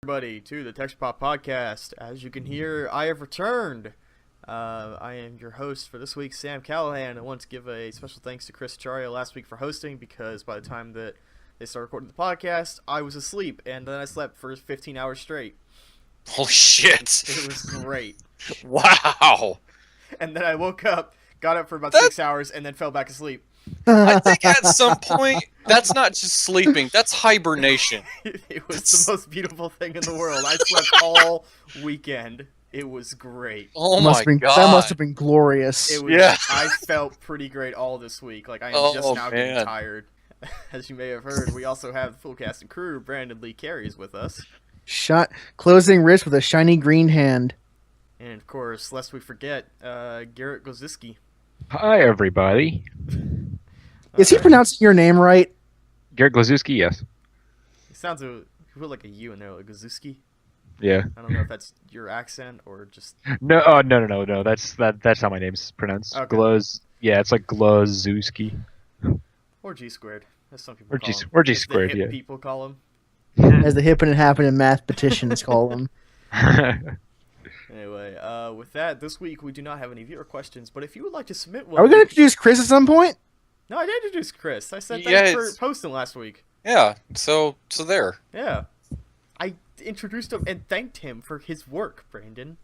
Everybody to the Texture Pop Podcast. As you can hear, I have returned. I am your host for this week, Sam Callahan. I want to give a special thanks to Chris Chario last week for hosting, because by the time that they started recording the podcast, I was asleep, and then I slept for 15 hours straight. Holy shit! It was great. Wow! And then I woke up, got up for about 6 hours, and then fell back asleep. I think at some point, that's not just sleeping, that's hibernation. It was the most beautiful thing in the world. I slept all weekend. It was great. Oh my god. That must have been glorious. It was, Yeah. I felt pretty great all this week. Like, I am just now getting tired. As you may have heard, we also have the full cast and crew. Brandon Lee Carey is with us. Closing wrist with a shiny green hand. And, of course, lest we forget, Garett Goziski. Hi, everybody. Is he pronouncing your name right? Garett Glazewski, yes. It sounds you put like a U in there, like Goziski. Yeah. I don't know if that's your accent or just... No, no. That's how my name's pronounced. Okay. Yeah, it's like Glazewski. Or G squared, as some people Or call G, him. or G As the squared, hip yeah. people call him. As the hip and it happened in mathematicians call them. Anyway, with that, this week we do not have any viewer questions, but if you would like to submit one... Are we going to introduce Chris at some point? No, I did introduce Chris. I said Yeah, thanks for posting last week. Yeah, so there. Yeah. I introduced him and thanked him for his work, Brandon.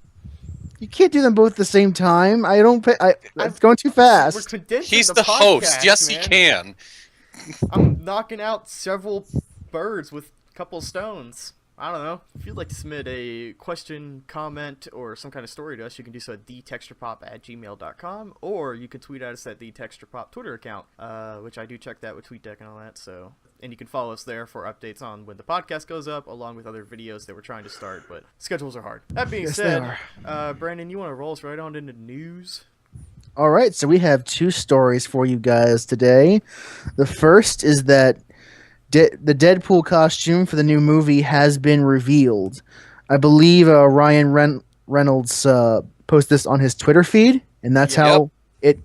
You can't do them both at the same time. It's going too We're fast. condensing He's the the host, podcast, yes man. he can. I'm knocking out several birds with a couple stones. I don't know. If you'd like to submit a question, comment, or some kind of story to us, you can do so at thetexturepop@gmail.com, or you can tweet at us at the TexturePop Twitter account, which I do check that with TweetDeck and all that. So, and you can follow us there for updates on when the podcast goes up, along with other videos that we're trying to start, but schedules are hard. That being Yes, they said, are. Brandon, you want to roll us right on into news? All right, so we have two stories for you guys today. The first is that the Deadpool costume for the new movie has been revealed. I believe Ryan Reynolds posted this on his Twitter feed, and that's how it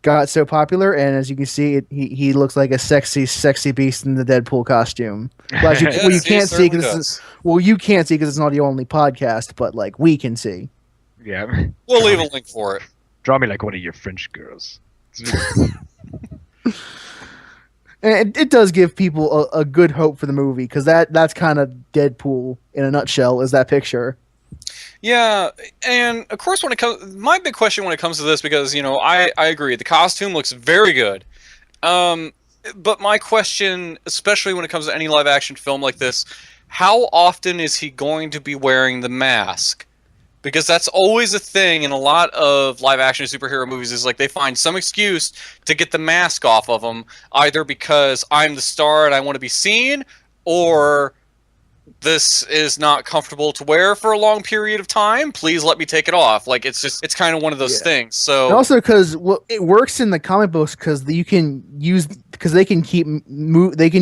got so popular. And as you can see, he looks like a sexy beast in the Deadpool costume. Well, you can't see because you can't see because it's not the only podcast, but like we can see. Yeah. We'll leave a link for it. Draw me like one of your French girls. And it does give people a good hope for the movie, because that's kind of Deadpool in a nutshell, is that picture. Yeah, and of course my big question when it comes to this, because, I agree, the costume looks very good. But my question, especially when it comes to any live action film like this, how often is he going to be wearing the mask? Because that's always a thing in a lot of live-action superhero movies, is like they find some excuse to get the mask off of them, either because I'm the star and I want to be seen, or this is not comfortable to wear for a long period of time, please let me take it off. Like, it's kind of one of those things. So, and also because it works in the comic books, because they can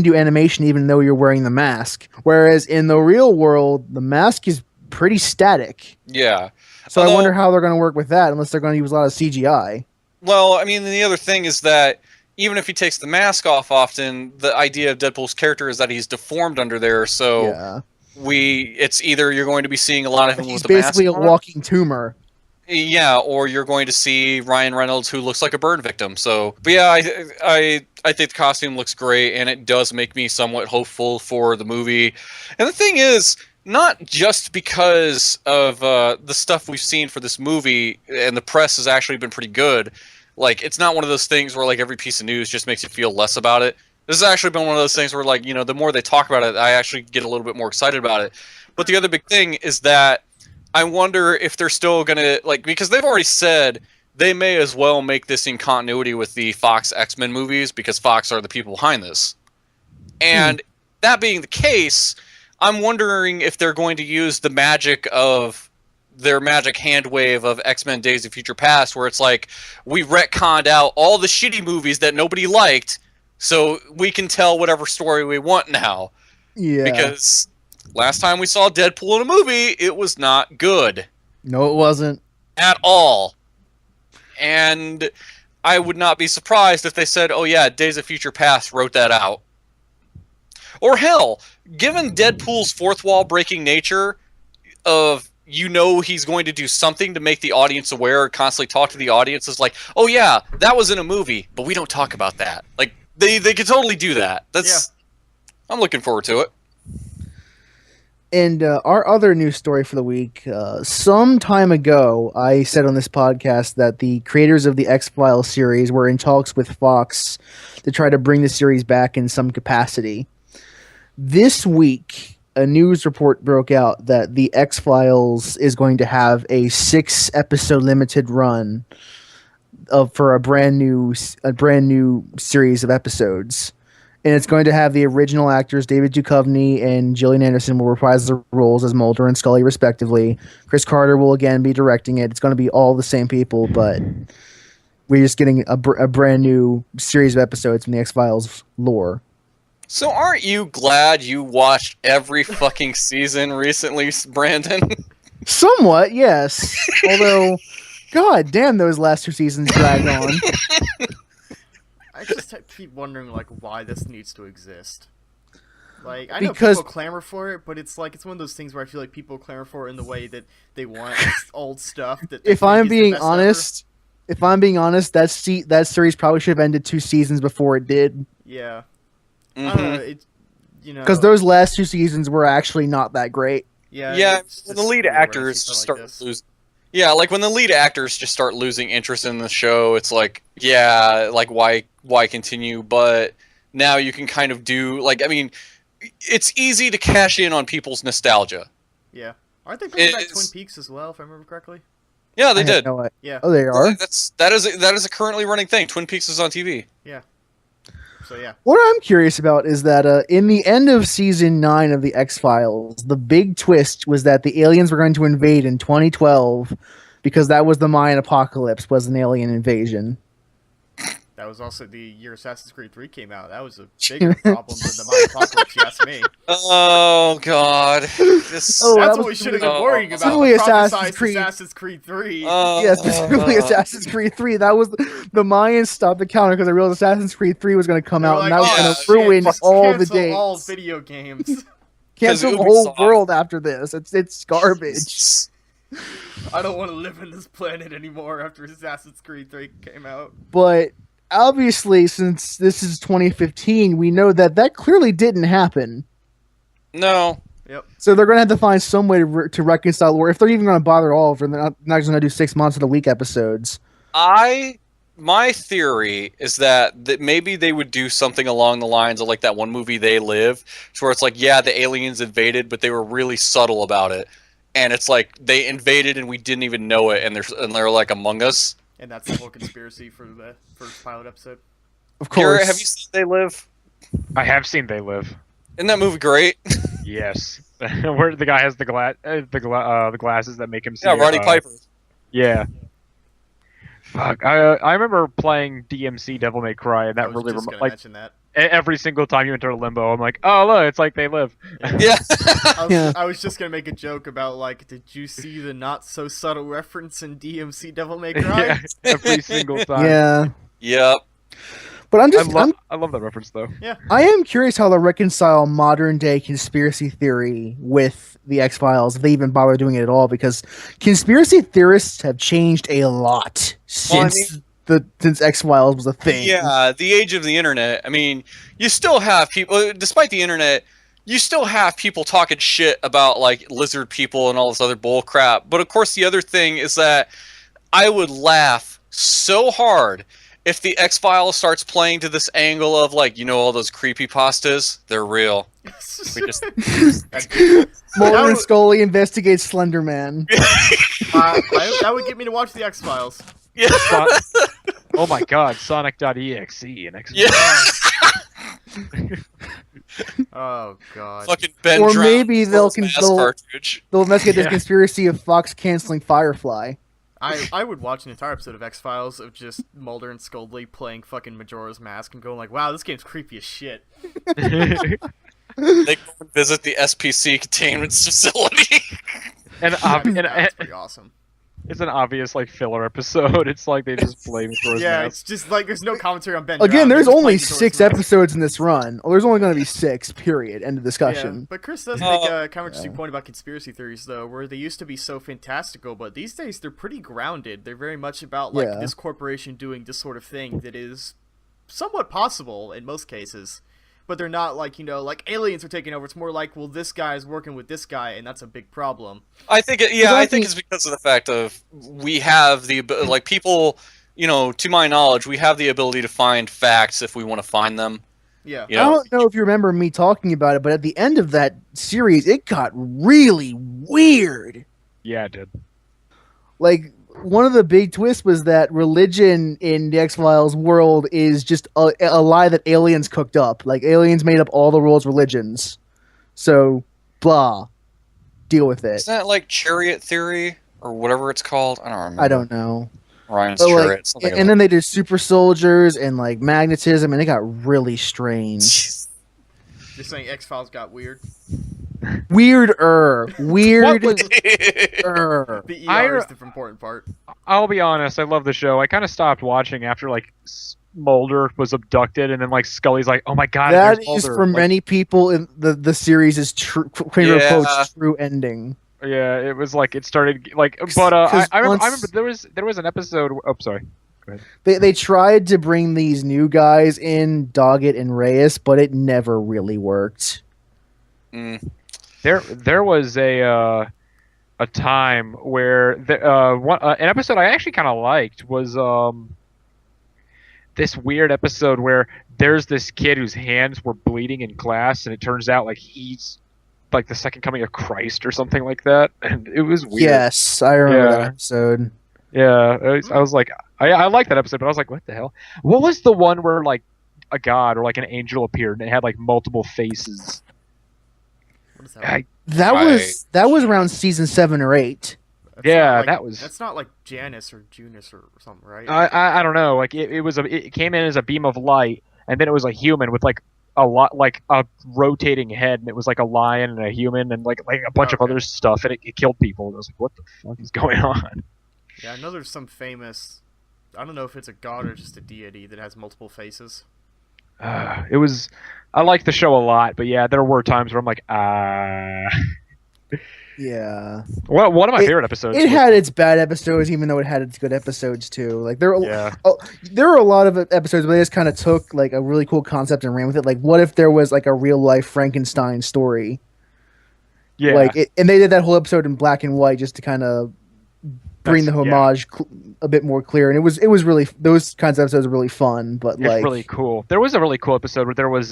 do animation even though you're wearing the mask. Whereas in the real world, the mask is pretty static. Yeah. So I wonder how they're going to work with that, unless they're going to use a lot of CGI. Well, I mean, the other thing is that even if he takes the mask off often, the idea of Deadpool's character is that he's deformed under there, so it's either you're going to be seeing a lot of him with the mask on. He's basically a walking tumor. Yeah, or you're going to see Ryan Reynolds, who looks like a burn victim. So, but yeah, I think the costume looks great, and it does make me somewhat hopeful for the movie. And the thing is, not just because of the stuff we've seen for this movie, and the press has actually been pretty good. Like, it's not one of those things where, like, every piece of news just makes you feel less about it. This has actually been one of those things where, like, the more they talk about it, I actually get a little bit more excited about it. But the other big thing is that I wonder if they're still going to, like, because they've already said they may as well make this in continuity with the Fox X-Men movies, because Fox are the people behind this. And that being the case, I'm wondering if they're going to use the magic of their magic hand wave of X-Men Days of Future Past, where it's like, we retconned out all the shitty movies that nobody liked, so we can tell whatever story we want now. Yeah. Because last time we saw Deadpool in a movie, it was not good. No, it wasn't. At all. And I would not be surprised if they said, oh yeah, Days of Future Past wrote that out. Or hell, given Deadpool's fourth wall breaking nature of he's going to do something to make the audience aware, constantly talk to the audience, is like, oh yeah, that was in a movie, but we don't talk about that. Like they could totally do that. I'm looking forward to it. And our other news story for the week, some time ago, I said on this podcast that the creators of the X-Files series were in talks with Fox to try to bring the series back in some capacity. This week, a news report broke out that the X-Files is going to have a 6-episode limited run for a brand new series of episodes. And it's going to have the original actors, David Duchovny and Gillian Anderson, will reprise the roles as Mulder and Scully, respectively. Chris Carter will again be directing it. It's going to be all the same people, but we're just getting a brand new series of episodes from the X-Files lore. So aren't you glad you watched every fucking season recently, Brandon? Somewhat, yes. Although, god damn, those last 2 seasons dragged on. I just keep wondering, like, why this needs to exist. Like, I know Because- people clamor for it, but it's like, it's one of those things where I feel like people clamor for it in the way that they want old stuff. That they If think I'm is the being best honest, that series probably should have ended 2 seasons before it did. ever. Yeah. I Mm-hmm. don't know, it, Because those last 2 seasons were actually not that great. Yeah, it's when the just lead weird when I actors see just stuff start like this. losing. Yeah, like when the lead actors just start losing interest in the show, it's like, yeah, like why continue? But now you can kind of do, like, I mean, it's easy to cash in on people's nostalgia. Yeah. Aren't they bringing back It's- Twin Peaks as well, if I remember correctly? Yeah, they I had did. no idea. Yeah. Oh, they are? That is a currently running thing. Twin Peaks is on TV. So, yeah. What I'm curious about is that in the end of season 9 of the X-Files, the big twist was that the aliens were going to invade in 2012 because that was the Mayan apocalypse, was an alien invasion. That was also the year Assassin's Creed 3 came out. That was a bigger problem than the Mayan apocalypse, you ask me. Oh God. This, Oh, That's that what was we should have been really- worrying about. Specifically The Assassin's prophesized Creed. Assassin's Creed 3. Yeah, specifically Assassin's Creed 3. That was the Mayans stopped the counter because they realized Assassin's Creed 3 was going to come They were out, and like, that was "Oh, going shit, to ruin just all the cancel dates. all video games. Cancel the Because whole Ubisoft- world after this. It's garbage. I don't want to live on this planet anymore after Assassin's Creed 3 came out. But obviously, since this is 2015, we know that clearly didn't happen. No. So they're going to have to find some way to reconcile, or if they're even going to bother at all, if they're not just going to do 6 months of the week episodes. My theory is that maybe they would do something along the lines of like that one movie They Live, to where it's like, yeah, the aliens invaded, but they were really subtle about it, and it's like they invaded and we didn't even know it, and they're like among us. And that's the whole conspiracy for the first pilot episode. Of Garrett, course. have you seen They Live? I have seen They Live. Isn't that movie great? Yes, where the guy has the glasses that make him see. Yeah, Roddy Piper. Yeah. Fuck. I remember playing DMC Devil May Cry, and I that was really just gonna like mention that. every single time you enter Limbo, I'm like, oh look, it's like They Live. Yeah. Yeah. I was just gonna make a joke about, like, did you see the not so subtle reference in DMC Devil May Cry? Yeah, every single time. Yeah. Yep. But I love that reference though. I am curious how they'll reconcile modern day conspiracy theory with the X-Files, if they even bother doing it at all, because conspiracy theorists have changed a lot since since X-Files was a thing. Yeah, the age of the internet. I mean, you still have people, despite the internet, you still have people talking shit about like lizard people and all this other bull crap. But of course, the other thing is that I would laugh so hard if the X-Files starts playing to this angle of like, all those creepypastas, they're real. We just Mulder and would- Scully investigate Slender Man. That would get me to watch the X Files. yeah. Oh my god, Sonic.exe and X. Yeah. Oh god. Fucking Ben Or Drowned maybe they'll Mass they'll- cartridge. They'll investigate this Yeah. conspiracy of Fox canceling Firefly. I would watch an entire episode of X Files of just Mulder and Scully playing fucking Majora's Mask and going like, wow, this game's creepy as shit. They go and visit the SPC containment facility. and That's and pretty awesome. It's an obvious like filler episode. It's like they just blame Majora's Yeah, Mask. it's just like there's no commentary on Bender. Again, They're there's just only playing Majora's 6 Mask. episodes in this run. Well, there's only going to be 6. Period. End of Yeah, discussion. but Chris does Oh. make a kind of interesting point about conspiracy theories, though, where they used to be so fantastical, but these days they're pretty grounded. They're very much about like Yeah. this corporation doing this sort of thing that is somewhat possible in most cases, but they're not like like aliens are taking over. It's more like, well, this guy's working with this guy, and that's a big problem. I think I think it's because of the fact of we have the like people, to my knowledge, we have the ability to find facts if we want to find them. Yeah. You I know? don't know if you remember me talking about it, but at the end of that series, it got really weird. Yeah, it did. Like, one of the big twists was that religion in the X-Files world is just a lie that aliens cooked up. Like, aliens made up all the world's religions. So, blah. Deal with it. Isn't that like chariot theory or whatever it's called? I don't remember. I don't know. Ryan's But, like, chariot. something and then they did super soldiers and, like, magnetism, and it got really strange. You're saying X-Files got weird? Weirder. Weird. What The ER is the important part. I'll be honest, I love the show. I kind of stopped watching after like Mulder was abducted, and then like Scully's like, "Oh my god!" That there's is Mulder." for Like, many people in the series is true, Yeah. true ending. Yeah, it was like it started like, but I remember there was an episode. Oh, sorry. They tried to bring these new guys in, Doggett and Reyes, but it never really worked. Mm. There was a time where an episode I actually kind of liked was this weird episode where there's this kid whose hands were bleeding in class, and it turns out like he's like the second coming of Christ or something like that, and it was weird. Yes, I remember Yeah. that episode. Yeah, I was like, I liked that episode, but I was like, what the hell? What was the one where like a god or like an angel appeared and it had like multiple faces? What is that? I, That was around season 7 or 8. That's Yeah, not like- that was- That's not like Janus or Junus or something, right? I don't know. Like it came in as a beam of light, and then it was a human with like a rotating head, and it was like a lion and a human and like a bunch of Okay. other stuff, and it killed people. And I was like, what the fuck is going on? Yeah, I know there's some famous. I don't know if it's a god or just a deity that has multiple faces. It was. I liked the show a lot, but yeah, there were times where I'm like, Yeah. Well, one of my It- favorite episodes. It was- had its bad episodes, even though it had its good episodes too. Like there Yeah. were a lot of episodes where they just kind of took like a really cool concept and ran with it. Like, what if there was like a real life Frankenstein story? Yeah. And they did that whole episode in black and white just to kind of bring the That's- homage a bit more clear. And it was really, those kinds of episodes were really fun. But It's like, really cool. There was a really cool episode where there was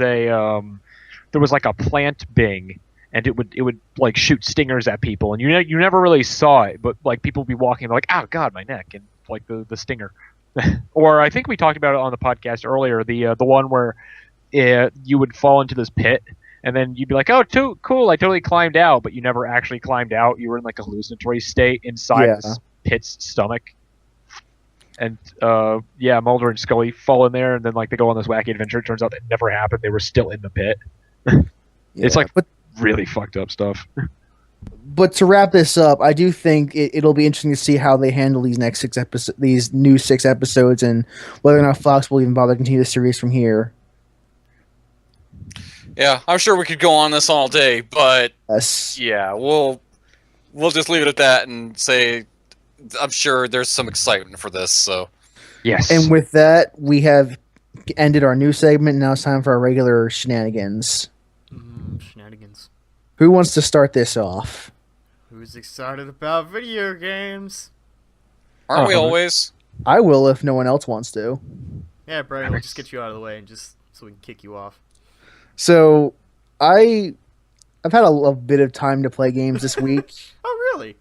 like a plant bing, and it would like shoot stingers at people, and you never really saw it, but like people would be walking, they're like, "Oh God, my neck," and like the stinger. Or I think we talked about it on the podcast earlier, the one where you would fall into this pit, and then you'd be like, "Oh, too cool! I totally climbed out," but you never actually climbed out. You were in like a hallucinatory state inside Yeah. this pit's stomach. And Mulder and Scully fall in there, and then like they go on this wacky adventure. It turns out that never happened. They were still in the pit. It's like really fucked up stuff. But to wrap this up, I do think it'll be interesting to see how they handle these next 6 episodes, these new 6 episodes, and whether or not Fox will even bother to continue the series from here. Yeah, I'm sure we could go on this all day, but Yes. yeah, we'll just leave it at that and say I'm sure there's some excitement for this. So Yes. And with that, we have ended our new segment. Now it's time for our regular shenanigans. Shenanigans. Who wants to start this off? Who's excited about video games? aren't we Uh-huh. always? I will if no one else wants to. Yeah, Brian, we'll just get you out of the way and just so we can kick you off. So, I've had a bit of time to play games this week. Oh, really?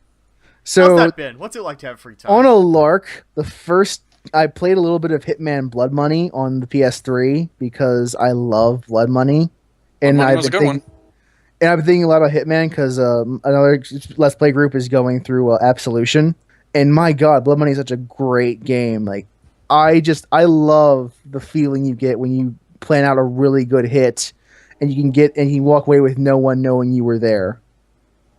So, How's that been? What's it like to have free time? on a lark, I played a little bit of Hitman Blood Money on the PS3 because I love Blood Money, and Money I've was a been good thinking, and I've been thinking a lot about Hitman because another Let's Play group is going through Absolution, and my God, Blood Money is such a great game. Like, I love the feeling you get when you plan out a really good hit, and you walk away with no one knowing you were there.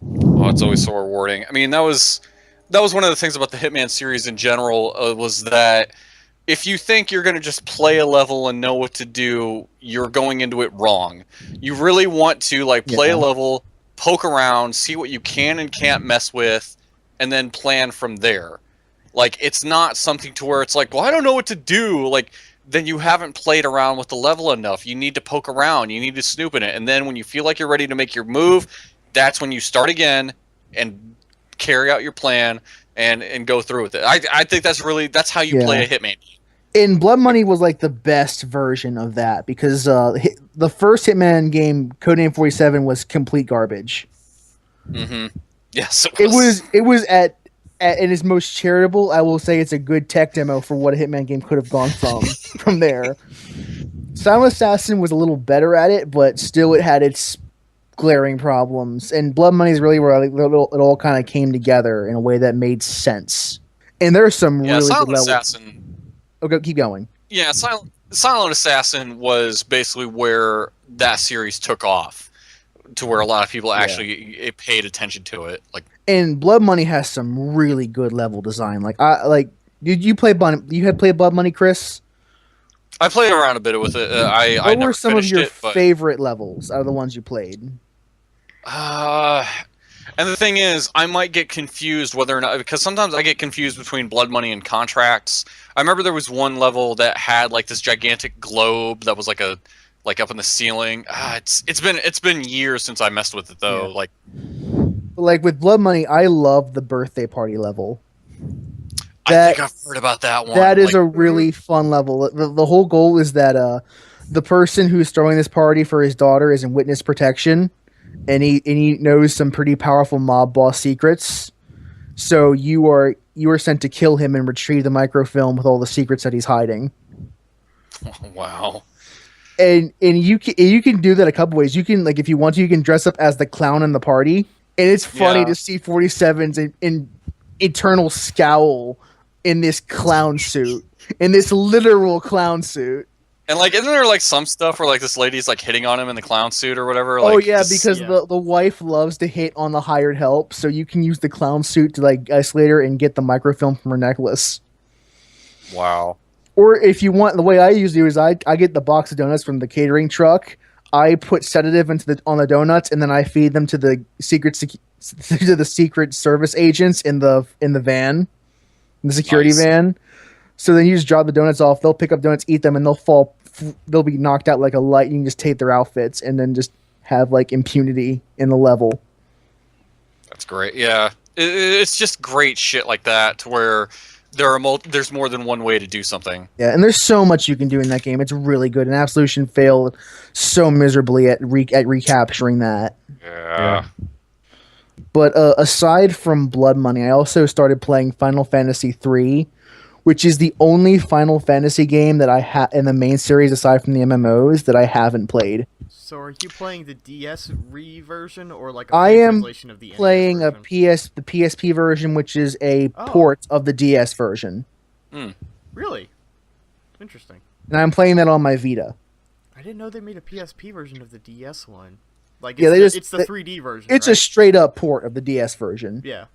Oh, it's always so rewarding. I mean, that was that was one of the things about the Hitman series in general, was that if you think you're going to just play a level and know what to do, you're going into it wrong. You really want to like play a level, poke around, see what you can and can't mess with, and then plan from there. Like, it's not something to where it's like, well, I don't know what to do. Like, then you haven't played around with the level enough. You need to poke around. You need to snoop in it. And then when you feel like you're ready to make your move, that's when you start again and carry out your plan and go through with it. I think that's how you play a Hitman. And Blood Money was like the best version of that because the first Hitman game, Codename 47, was complete garbage. Mm-hmm. Yes, it was at its most charitable. I will say it's a good tech demo for what a Hitman game could have gone from there. Silent Assassin was a little better at it, but still it had its glaring problems. And Blood Money is really where it all kind of came together in a way that made sense. And there's some really Silent good levels. Assassin. Okay, keep going. Yeah, Silent Assassin was basically where that series took off, to where a lot of people actually paid attention to it. Like, and Blood Money has some really good level design. Did you play You had played Blood Money, Chris? I played around a bit with it. What were some of your favorite levels out of the ones you played? And the thing is, I might get confused whether or not, because sometimes I get confused between Blood Money and Contracts. I remember there was one level that had like this gigantic globe that was like up in the ceiling. It's been years since I messed with it though. Yeah. Like with Blood Money, I love the birthday party level. I think I've heard about that one. That is a really fun level. The whole goal is that the person who's throwing this party for his daughter is in witness protection, and he knows some pretty powerful mob boss secrets. So you are sent to kill him and retrieve the microfilm with all the secrets that he's hiding. Oh, wow. And you can do that a couple ways. You can, like, if you want to, you can dress up as the clown in the party, and it's funny to see 47's in eternal scowl in this clown suit, in this literal clown suit. And like, isn't there like some stuff where like this lady's like hitting on him in the clown suit or whatever? Oh yeah, because the wife loves to hit on the hired help, so you can use the clown suit to like isolate her and get the microfilm from her necklace. Wow. Or if you want, the way I usually do is I get the box of donuts from the catering truck. I put sedative on the donuts, and then I feed them to the secret service agents in the van, in the security van. So then you just drop the donuts off. They'll pick up donuts, eat them, and they'll be knocked out like a light. You can just take their outfits and then just have like impunity in the level. That's great. Yeah, it's just great shit like that to where there's more than one way to do something. Yeah, and there's so much you can do in that game. It's really good. And Absolution failed so miserably at recapturing that. Yeah. But aside from Blood Money, I also started playing Final Fantasy III, which is the only Final Fantasy game that I have in the main series, aside from the MMOs, that I haven't played. So are you playing the DS version or like a translation of the NES playing version? the PSP version, which is a port of the DS version. Really? Interesting. And I'm playing that on my Vita. I didn't know they made a PSP version of the DS one. Like, it's the 3D version. It's right? a straight up port of the DS version. Yeah.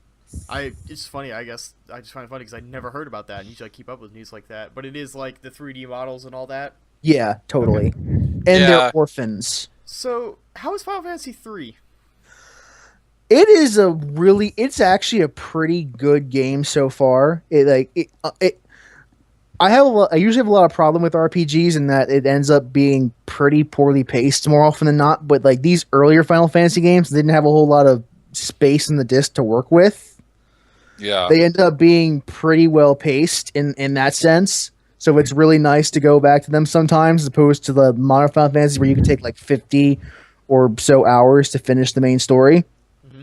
It's funny, I guess. I just find it funny because I never heard about that. And usually I keep up with news like that. But it is like the 3D models and all that. Yeah, totally. Okay. And they're orphans. So, how is Final Fantasy 3? It's actually a pretty good game so far. I usually have a lot of problem with RPGs in that it ends up being pretty poorly paced more often than not. But like these earlier Final Fantasy games didn't have a whole lot of space in the disc to work with. Yeah. They end up being pretty well paced in that sense. So it's really nice to go back to them sometimes, as opposed to the modern Final Fantasy where you can take like 50 or so hours to finish the main story. Mm-hmm.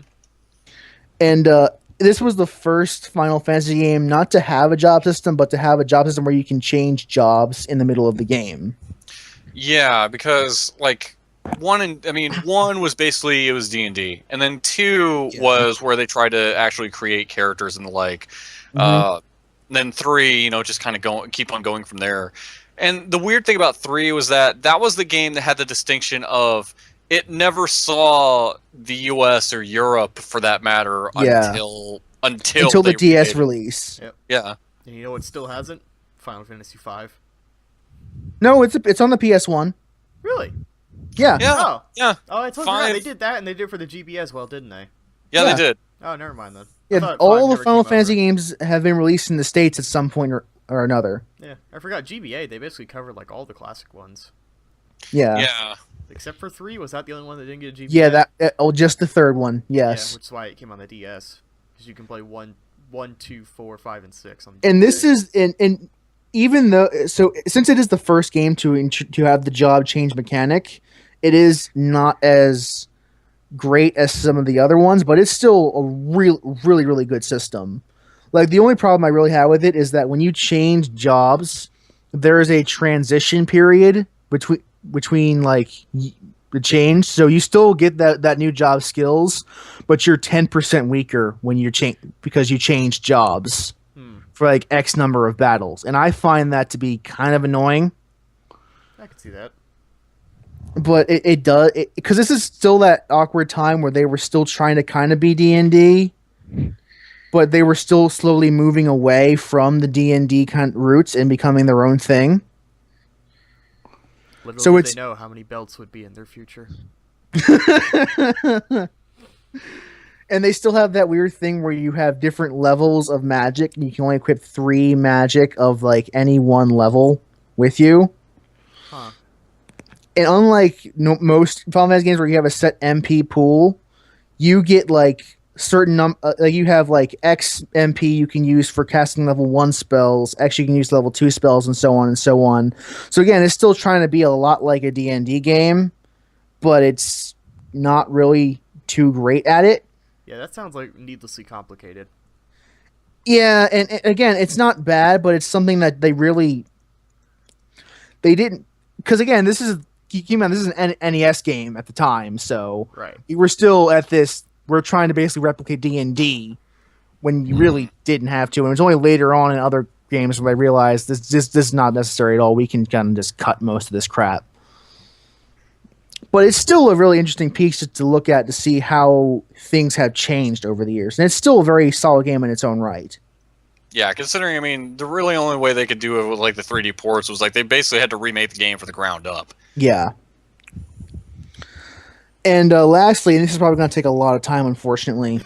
And this was the first Final Fantasy game not to have a job system, but to have a job system where you can change jobs in the middle of the game. Yeah, because like one was basically it was D&D, and then 2 was where they tried to actually create characters and the like. Then 3, just kind of keep on going from there. And the weird thing about 3 was that was the game that had the distinction of it never saw the US or Europe, for that matter, until until the they DS remade it. release. Yeah. And you know what still hasn't? Final Fantasy V. No, it's on the PS1. Really? Yeah. Yeah. Oh. Yeah. Oh, I told you that. Five. They did that, and they did it for the GB as well, didn't they? Yeah, Yeah. they did. Oh, never mind then. I Yeah, thought all five the never Final came Fantasy over. games have been released in the States at some point or another. Yeah, I forgot GBA. They basically covered like all the classic ones, Yeah. Yeah. except for 3. Was that the only one that didn't get a GBA? Yeah, just the third one. Yeah, Yes. which is why it came on the DS, because you can play 1, 2, 4, 5, and 6 on. And this GBA. is and even though since it is the first game to have the job change mechanic, it is not as great as some of the other ones, but it's still a really good system. Like, the only problem I really have with it is that when you change jobs, there is a transition period between like the change. So you still get that new job skills, but you're 10% weaker when you change because you change jobs for like X number of battles, and I find that to be kind of annoying. I can see that. But it does, because this is still that awkward time where they were still trying to kind of be D&D, but they were still slowly moving away from the D&D kind of roots and becoming their own thing. Little So did it's- they know how many belts would be in their future. And they still have that weird thing where you have different levels of magic, and you can only equip 3 magic of like any one level with you. Huh. And unlike most Final Fantasy games where you have a set MP pool, you get like certain like you have like X MP you can use for casting level 1 spells, X you can use level 2 spells, and so on and so on. So again, it's still trying to be a lot like a D&D game, but it's not really too great at it. Yeah, that sounds like needlessly complicated. Yeah, and again, it's not bad, but it's something that they didn't, because again, this is an NES game at the time, so Right. we're still at this. We're trying to basically replicate D&D when you really didn't have to, and it was only later on in other games where I realized this is not necessary at all. We can kind of just cut most of this crap. But it's still a really interesting piece to look at to see how things have changed over the years, and it's still a very solid game in its own right. Yeah, considering, I mean, the really only way they could do it with like the 3D ports was like they basically had to remake the game from the ground up. Yeah. And lastly, and this is probably going to take a lot of time, unfortunately,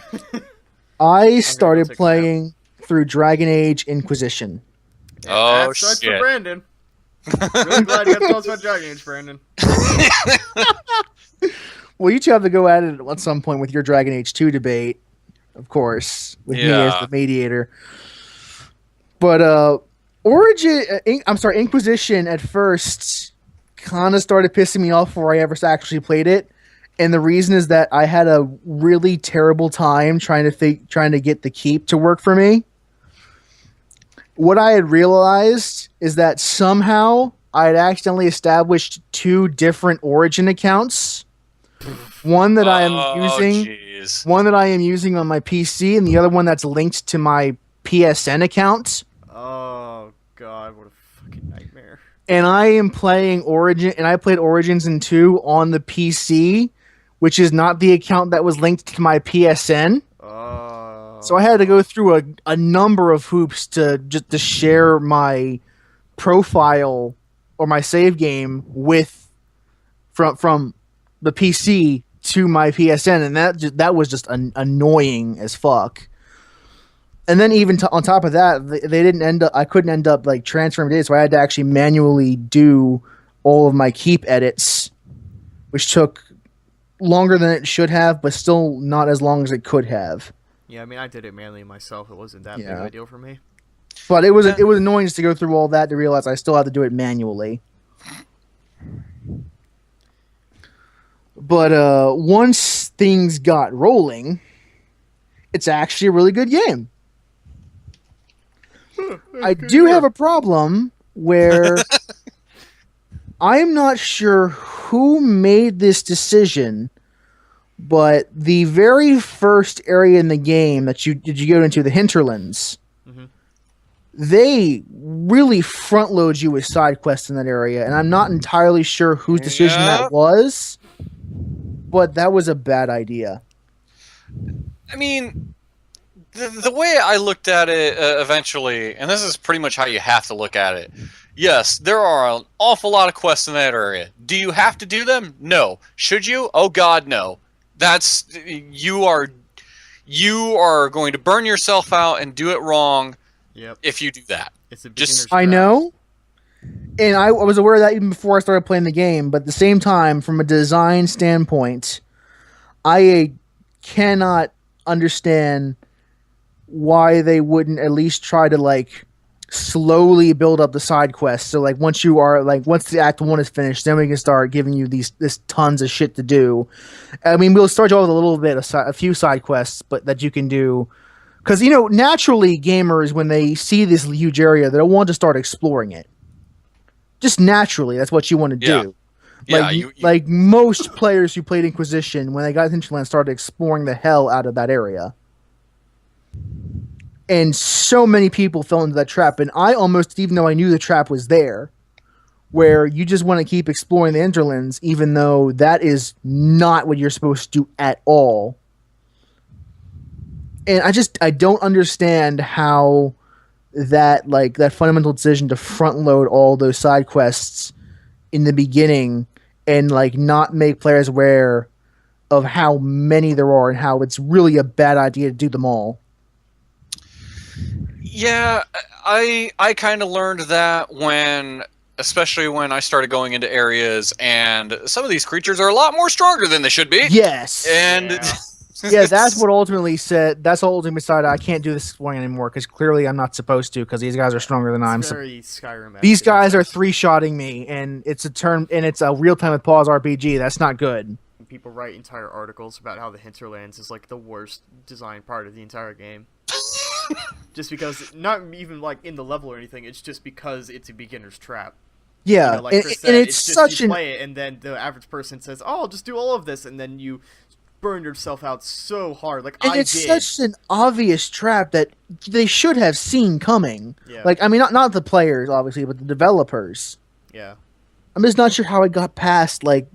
I started take a playing through Dragon Age Inquisition. Oh, That starts shit. for Brandon. Really glad you got to tell us about Dragon Age, Brandon. Well, you two have to go at it at some point with your Dragon Age 2 debate, of course, with me as the mediator. But Inquisition at first kind of started pissing me off before I ever actually played it. And the reason is that I had a really terrible time trying to get the keep to work for me. What I had realized is that somehow I had accidentally established 2 different Origin accounts. One that I am using, jeez. one that I am using on my PC, and the other one that's linked to my PSN account. Oh, God, what a fucking nightmare. And I am playing Origin, and I played Origins in 2 on the PC, which is not the account that was linked to my PSN. Oh. So I had to go through a number of hoops to share my profile or my save game from the PC to my PSN, and that was just annoying as fuck. And then even on top of that, they didn't end up. I couldn't end up like transferring data, so I had to actually manually do all of my keep edits, which took longer than it should have, but still not as long as it could have. Yeah, I mean, I did it manually myself. It wasn't that big Yeah. of a deal for me. But it was annoying just to go through all that to realize I still have to do it manually. But once things got rolling, it's actually a really good game. I do have a problem where I'm not sure who made this decision, but the very first area in the game that you go into, the hinterlands, Mhm. they really front load you with side quests in that area, and I'm not entirely sure whose decision Yeah. that was, but that was a bad idea. I mean, the way I looked at it eventually, and this is pretty much how you have to look at it. Yes, there are an awful lot of quests in that area. Do you have to do them? No. Should you? Oh God, no. That's you are going to burn yourself out and do it wrong Yep. if you do that. It's a Just- beginner's I trap. know, and I was aware of that even before I started playing the game. But at the same time, from a design standpoint, I cannot understand why they wouldn't at least try to like slowly build up the side quests. So like once the act 1 is finished, then we can start giving you this tons of shit to do. I mean, we'll start you off with a little bit of a few side quests, but that you can do. Because, naturally gamers, when they see this huge area, they'll want to start exploring it. Just naturally, that's what you want to do. Yeah, Like, like most players who played Inquisition, when they got to Hinterland, started exploring the hell out of that area. And so many people fell into that trap, and I almost, even though I knew the trap was there, where you just want to keep exploring the Hinterlands, even though that is not what you're supposed to do at all. And I don't understand how that fundamental decision to front load all those side quests in the beginning and like not make players aware of how many there are and how it's really a bad idea to do them all. Yeah, I kind of learned that especially when I started going into areas, and some of these creatures are a lot more stronger than they should be. Yes. And Yeah, that's what ultimately said. That's what ultimately decided I can't do this exploring anymore because clearly I'm not supposed to because these guys are stronger than I'm. It's very Skyrim. These guys are 3-shotting me, and it's a real time with pause RPG. That's not good. People write entire articles about how the Hinterlands is like the worst designed part of the entire game. Just because, not even like in the level or anything, it's just because it's a beginner's trap. Yeah, Like Chris said, and it's just such you an play it, and then the average person says, "Oh, I'll just do all of this," and then you burn yourself out so hard. Like and I it's did. such an obvious trap that they should have seen coming. Yeah. Like, I mean, not the players obviously, but the developers. Yeah. I'm just not sure how it got past like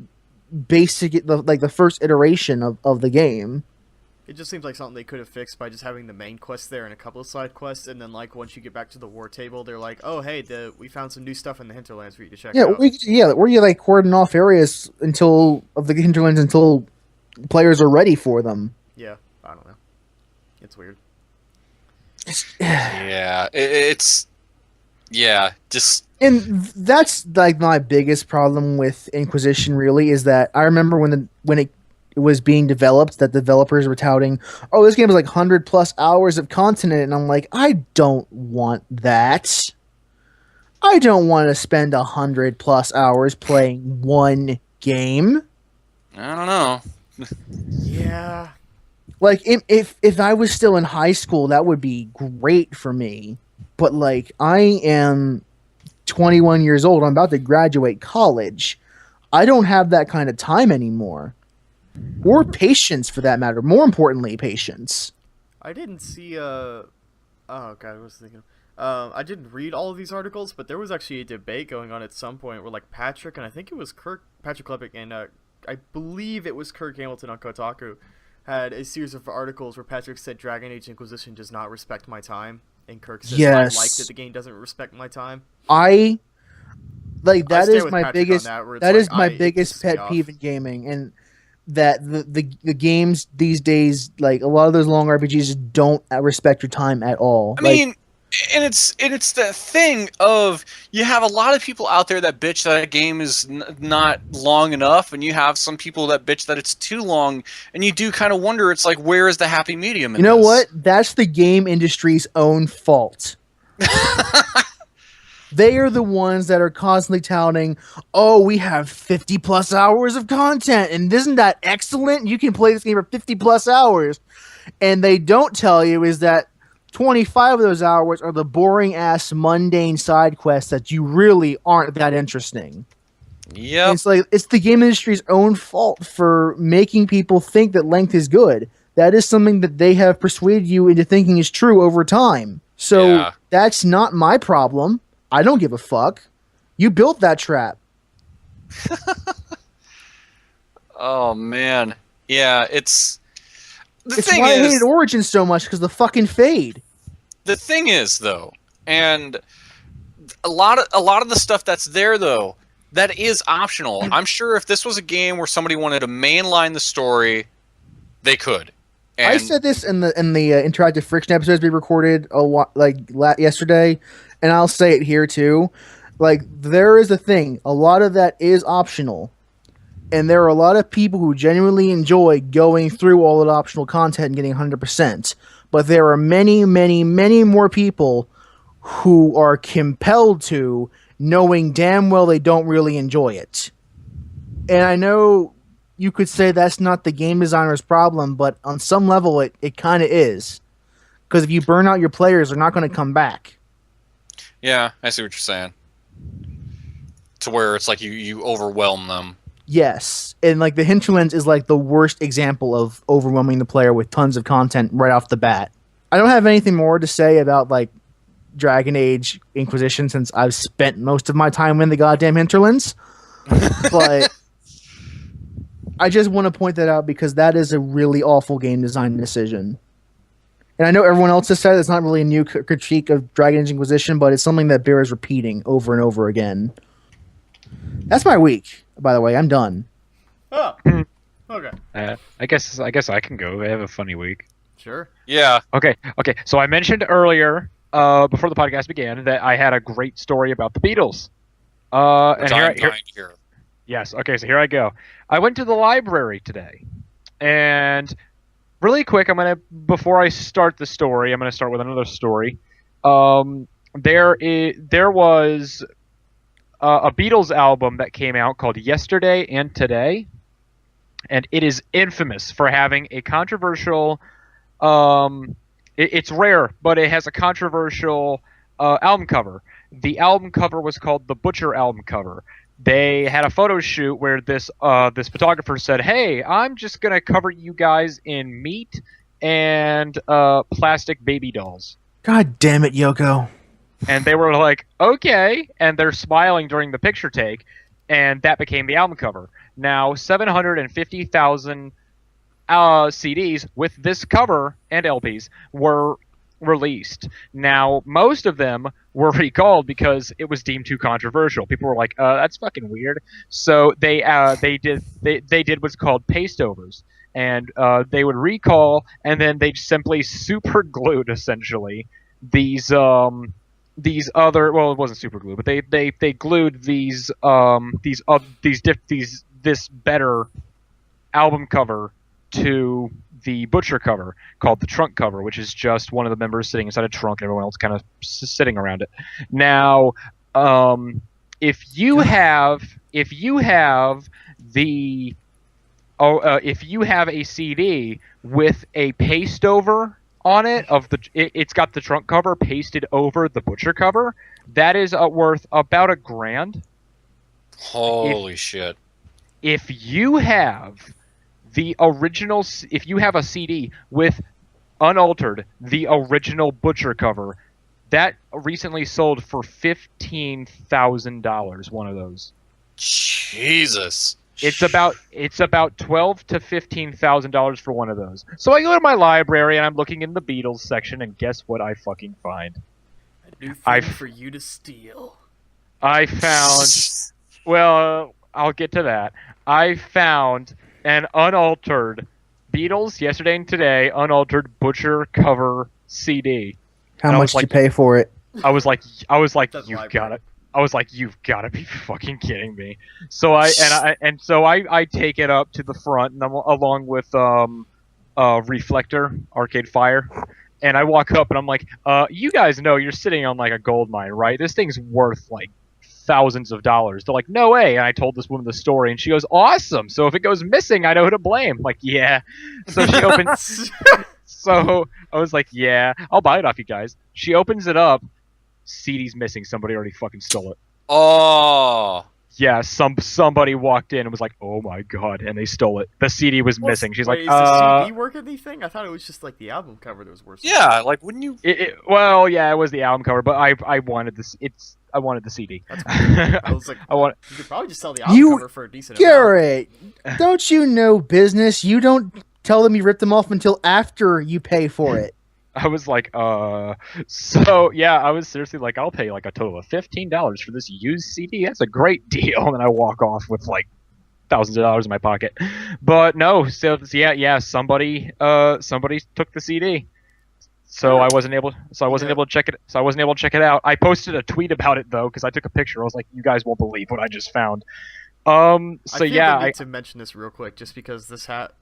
the first iteration of the game. It just seems like something they could have fixed by just having the main quest there and a couple of side quests, and then like once you get back to the war table, they're like, "Oh, hey, we found some new stuff in the Hinterlands for you to check out." Where you like cordon off areas until players are ready for them. Yeah, I don't know. It's weird. yeah, just And that's like my biggest problem with Inquisition. Really, is that I remember when it was being developed, that developers were touting, "Oh, this game is like 100+ hours of content," in it. And I'm like, I don't want that. I don't want to spend 100+ hours playing one game. I don't know. Yeah. Like, if I was still in high school, that would be great for me. But like, I am 21 years old. I'm about to graduate college. I don't have that kind of time anymore. Or patience, for that matter. More importantly, patience. I didn't see oh god, I was thinking. I didn't read all of these articles, but there was actually a debate going on at some point where like Patrick and I think it was Patrick Klepek and I believe it was Kirk Hamilton on Kotaku had a series of articles where Patrick said Dragon Age Inquisition does not respect my time, and Kirk says Yes. I like that the game doesn't respect my time. I like that stand is with my Patrick on biggest that, where it's that like, is my it biggest pisses me pet off. peeve in gaming, and that the games these days, like a lot of those long RPGs, don't respect your time at all. I mean, and it's that thing of you have a lot of people out there that bitch that a game is not long enough, and you have some people that bitch that it's too long, and you do kind of wonder, it's like, where is the happy medium in you know this? what? That's the game industry's own fault. They are the ones that are constantly touting, "Oh, we have 50+ hours of content, and isn't that excellent? You can play this game for 50+ hours." And they don't tell you is that 25 of those hours are the boring ass mundane side quests that you really aren't that interesting. Yep. It's like it's the game industry's own fault for making people think that length is good. That is something that they have persuaded you into thinking is true over time. So Yeah. that's not my problem. I don't give a fuck. You built that trap. Oh man, yeah. It's The It's thing why I is, hated Origins so much, because the fucking fade. the thing is though, and a lot of the stuff that's there though, that is optional. I'm sure if this was a game where somebody wanted to mainline the story, they could. And I said this in the interactive friction episodes we recorded yesterday, and I'll say it here too. Like, there is a thing. A lot of that is optional, and there are a lot of people who genuinely enjoy going through all that optional content and getting 100%. But there are many, many, many more people who are compelled to, knowing damn well they don't really enjoy it. And I know you could say that's not the game designer's problem, but on some level it kind of is. Because if you burn out your players, they're not going to come back. yeah, I see what you're saying. To where it's like you overwhelm them. Yes. And like the Hinterlands is like the worst example of overwhelming the player with tons of content right off the bat. I don't have anything more to say about like Dragon Age Inquisition since I've spent most of my time in the goddamn Hinterlands. But I just want to point that out because that is a really awful game design decision. And I know everyone else has said it's not really a new critique of Dragon Age Inquisition, but it's something that bears repeating over and over again. That's my week, by the way. I'm done. Oh, okay, I guess I can go. I have a funny week. sure. Yeah. Okay. So I mentioned earlier, before the podcast began, that I had a great story about the Beatles. Which And I'm dying to hear. yes. Okay. So here I go. I went to the library today, and really quick, before I start the story, I'm gonna start with another story. There was a Beatles album that came out called Yesterday and Today, and it is infamous for having a controversial. It's rare, but it has a controversial album cover. The album cover was called the Butcher album cover. They had a photo shoot where this photographer said, "Hey, I'm just gonna cover you guys in meat and plastic baby dolls." God damn it, Yoko. And they were like, "Okay," and they're smiling during the picture take, and that became the album cover. Now, 750,000 CDs with this cover and LPs were released. Now, most of them were recalled because it was deemed too controversial. People were like, "That's fucking weird." So they did what's called paste overs, and they would recall, and then they simply super glued essentially these other, well, it wasn't super glue, but they glued this better album cover to the Butcher cover, called the trunk cover, which is just one of the members sitting inside a trunk and everyone else kind of sitting around it. Now, if you have a CD with a paste over on it it's got the trunk cover pasted over the Butcher cover, that is worth about $1,000. Holy shit. If you have if you have a CD with unaltered the original Butcher cover, that recently sold for $15,000. One of those. Jesus. It's about $12,000 to $15,000 for one of those. So I go to my library and I'm looking in the Beatles section, and guess what I fucking find? A new thing for you to steal. I found. Well, I'll get to that. I found an unaltered Beatles Yesterday and Today unaltered Butcher cover CD. How much did you pay for it? I was like, That's you've library. got it. I was like, you've got to be fucking kidding me. So I take it up to the front, and I'm along with Reflector, Arcade Fire, and I walk up and I'm like, you guys know you're sitting on like a gold mine, right? This thing's worth like thousands of dollars. They're like, no way. And I told this woman the story, and she goes, awesome. So if it goes missing, I know who to blame. I'm like, yeah. So she opens. So I was like, yeah, I'll buy it off you guys. She opens it up. CD's missing. Somebody already fucking stole it. Oh. Yeah, somebody walked in and was like, "Oh my god!" and they stole it. The CD was missing. She's Wait, like, is the CD worth anything? I thought it was just like the album cover that was worth something. Yeah, like wouldn't you? Well, yeah, it was the album cover, but I wanted this. I wanted the CD. That's weird. I was like, want. you could probably just sell the album cover for a decent amount. Garrett, don't you know business? You don't tell them you ripped them off until after you pay for it. I was like, so yeah, I was seriously like, I'll pay like a total of $15 for this used CD. That's a great deal. And I walk off with like thousands of dollars in my pocket. But no, so yeah, somebody took the CD. So I wasn't able to check it. So I wasn't able to check it out. I posted a tweet about it though, because I took a picture. I was like, you guys won't believe what I just found. I need to mention this real quick, just because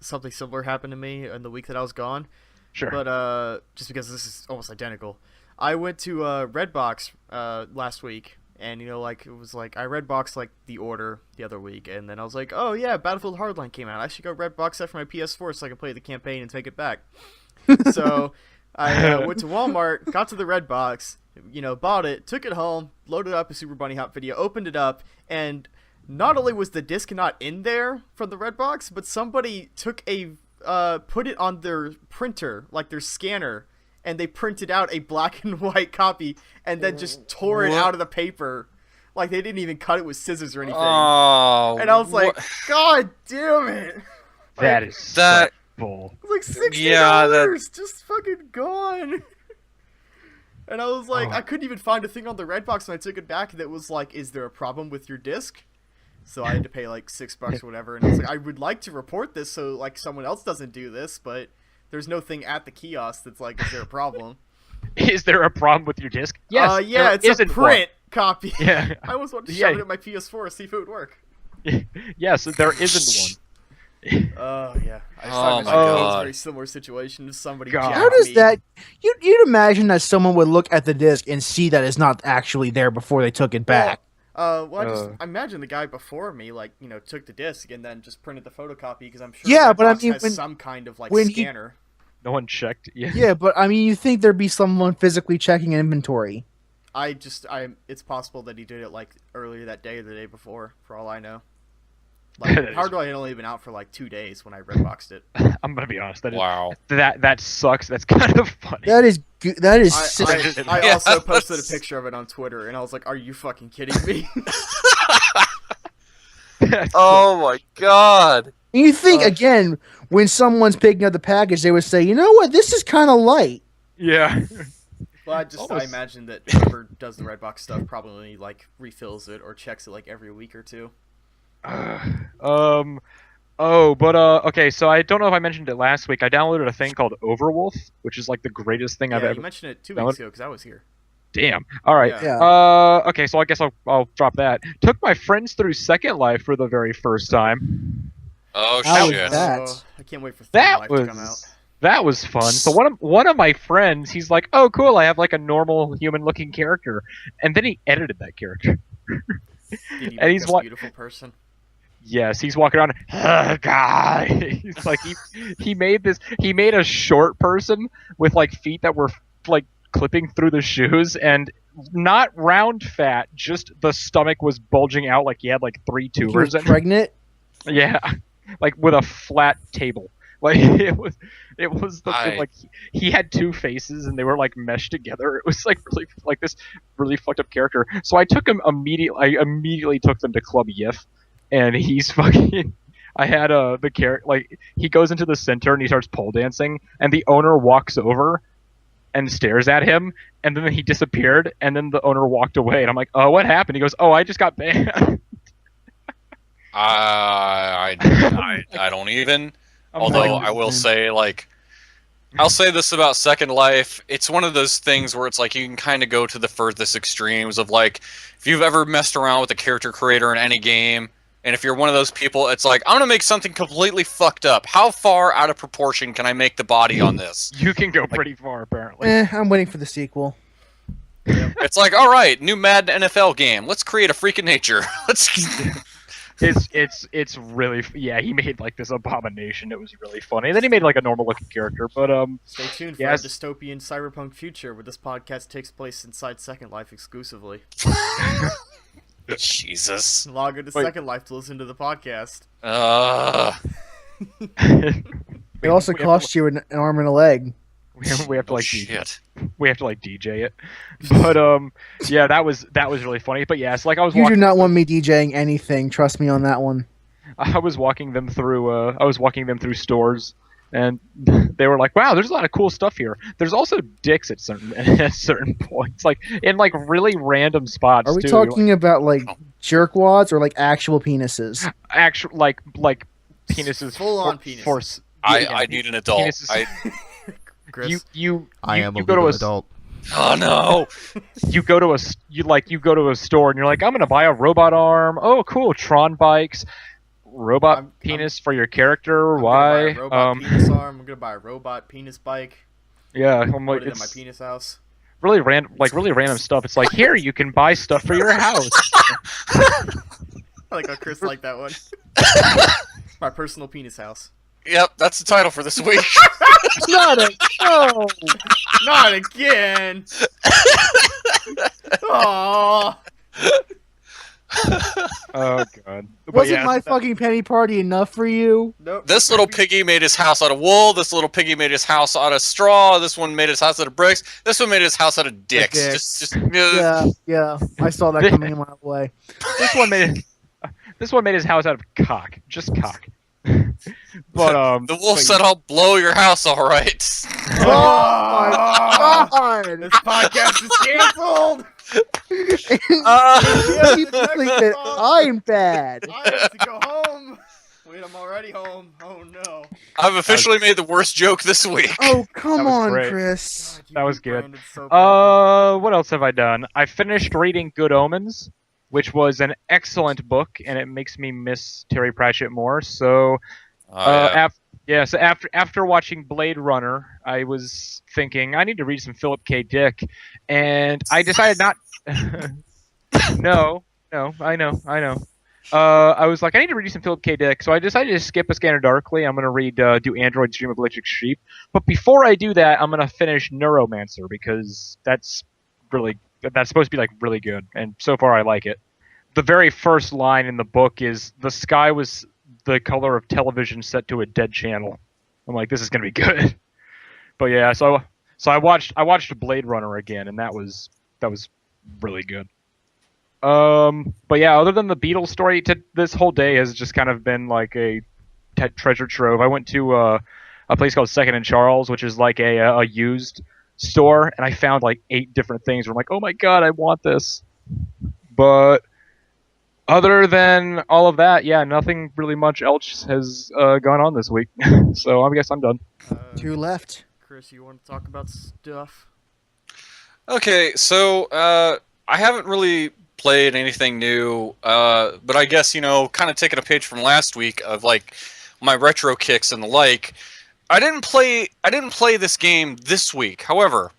something similar happened to me in the week that I was gone. Sure. But just because this is almost identical, I went to Redbox last week, and it was like I Redboxed like The Order the other week, and then I was like, oh yeah, Battlefield Hardline came out. I should go Redbox that for my PS4 so I can play the campaign and take it back. So I went to Walmart, got to the Redbox, bought it, took it home, loaded up a Super Bunny Hop video, opened it up, and not only was the disc not in there from the Redbox, but somebody took put it on their printer, like their scanner, and they printed out a black and white copy and then just tore it out of the paper. Like, they didn't even cut it with scissors or anything. Oh, and I was like, God damn it. That like, is that bull. It's like $60. Yeah, just fucking gone. And I was like, I couldn't even find a thing on the Redbox when I took it back that was like, is there a problem with your disc? So I had to pay like $6 or whatever, and I was like, I would like to report this so like someone else doesn't do this, but there's no thing at the kiosk that's like, is there a problem? Is there a problem with your disc? Yes. Yeah, it's a print copy. Yeah. I almost wanted to shove it in my PS4 and see if it would work. Yes, there isn't one. Oh yeah. Oh, my It was God. a very similar situation. Somebody. God. How does that? You'd imagine that someone would look at the disc and see that it's not actually there before they took it back. I imagine the guy before me, took the disc and then just printed the photocopy because I'm sure. Yeah, but I Redbox mean, has some kind of scanner. No one checked. Yeah. Yeah, but I mean, you think there'd be someone physically checking inventory? It's possible that he did it earlier that day or the day before, for all I know. Hardline had only been out for 2 days when I Redboxed it. I'm gonna be honest. wow. That sucks. That's kind of funny. That is I also posted a picture of it on Twitter, and I was like, "Are you fucking kidding me?" Oh my God. And you think again, when someone's picking up the package, they would say, "You know what? This is kind of light." Yeah. Well, I imagine that whoever does the Redbox stuff probably refills it or checks it every week or two. Okay, so I don't know if I mentioned it last week. I downloaded a thing called Overwolf, which is the greatest thing I've ever. You mentioned it 2 weeks ago because I was here. Damn. All right. Yeah. Okay, so I guess I'll drop that. Took my friends through Second Life for the very first time. Oh How shit. was that? I can't wait for Third Life to come out. That was fun. So one of my friends, he's like, "Oh, cool! I have a normal human-looking character," and then he edited that character. Did he and make a beautiful person? Yes, he's walking around. Guy. He's he made a short person with feet that were clipping through the shoes, and not round fat, just the stomach was bulging out he had 3 He tumors. was pregnant. Yeah, with a flat table. It was he had 2 faces and they were meshed together. It was really this really fucked up character. So I took him immediately. I immediately took them to Club Yif, and he's fucking. I had the character he goes into the center and he starts pole dancing, and the owner walks over and stares at him, and then he disappeared, and then the owner walked away, and I'm like, "Oh, what happened?" He goes, "Oh, I just got banned." I don't even. Although I will say, I'll say this about Second Life. It's one of those things where it's you can kind of go to the furthest extremes of if you've ever messed around with a character creator in any game, and if you're one of those people, it's I'm gonna make something completely fucked up. How far out of proportion can I make the body on this? You can go pretty far, apparently. I'm waiting for the sequel. It's all right, new Madden NFL game. Let's create a freak of nature. Let's. It's really he made this abomination. It was really funny. And then he made a normal looking character, but Stay tuned for a dystopian cyberpunk future where this podcast takes place inside Second Life exclusively. Jesus. Log into Second Life to listen to the podcast. It also costs you an arm and a leg. We have to shit. We have to DJ it. But yeah, that was really funny. But yeah, it's I was. You do not want me DJing anything. Trust me on that one. I was walking them through. Stores, And they were like, "Wow, there's a lot of cool stuff here." There's also dicks at certain points, like in like really random spots. Are we too. talking about like jerkwads or like actual penises? Actual like penises, Full on for- penises. for s- I need an adult. Penises. Chris, you I am a go to legal a adult. Oh no! you go to a store and you're like, I'm gonna buy a robot arm. Oh, cool, Tron bikes, robot penis for your character. I'm Why? gonna buy a robot penis arm. I'm gonna buy a robot penis bike. Yeah, I'm like, Put it in my it's penis house. really random stuff. It's like, here you can buy stuff for your house. I like how Chris liked that one. My personal penis house. Yep, that's the title for this week. Not a no. Not again. Aww. Oh god. But Wasn't yeah, my fucking penny party enough for you? Nope. This little piggy made his house out of wool. This little piggy made his house out of straw. This one made his house out of bricks. This one made his house out of dicks. Dicks. Yeah. I saw that coming a mile away. this one made his house out of cock, just cock. But the wolf said, "I'll blow your house, all right." Oh my god! This podcast is canceled. You think that I'm bad. I have to go home. Wait, I'm already home. Oh no. I've officially made the worst joke this week. Oh come That was on, great. Chris. God, you That was good. rebranded so badly. what else have I done? I finished reading Good Omens, which was an excellent book, and it makes me miss Terry Pratchett more. So, so after watching Blade Runner, I was thinking I need to read some Philip K. Dick, and I decided not. No, I know. I was like, I need to read some Philip K. Dick, so I decided to skip A Scanner Darkly. I'm going to read Do Androids Dream of Electric Sheep. But before I do that, I'm going to finish Neuromancer, because that's supposed to be like really good, and so far I like it. The very first line in the book is, "The sky was the color of television set to a dead channel." I'm like, this is going to be good. But yeah, so I watched Blade Runner again, and that was really good. But yeah, other than the Beatles story, this whole day has just kind of been like a treasure trove. I went to a place called Second and Charles, which is like a used store, and I found like 8 different things where I'm like, oh my god, I want this. But other than all of that, yeah, nothing really much else has gone on this week. So I guess I'm done. 2 left. Chris, you want to talk about stuff? Okay, so I haven't really played anything new, but I guess, kind of taking a page from last week of like my retro kicks and the like. I didn't play this game this week. However,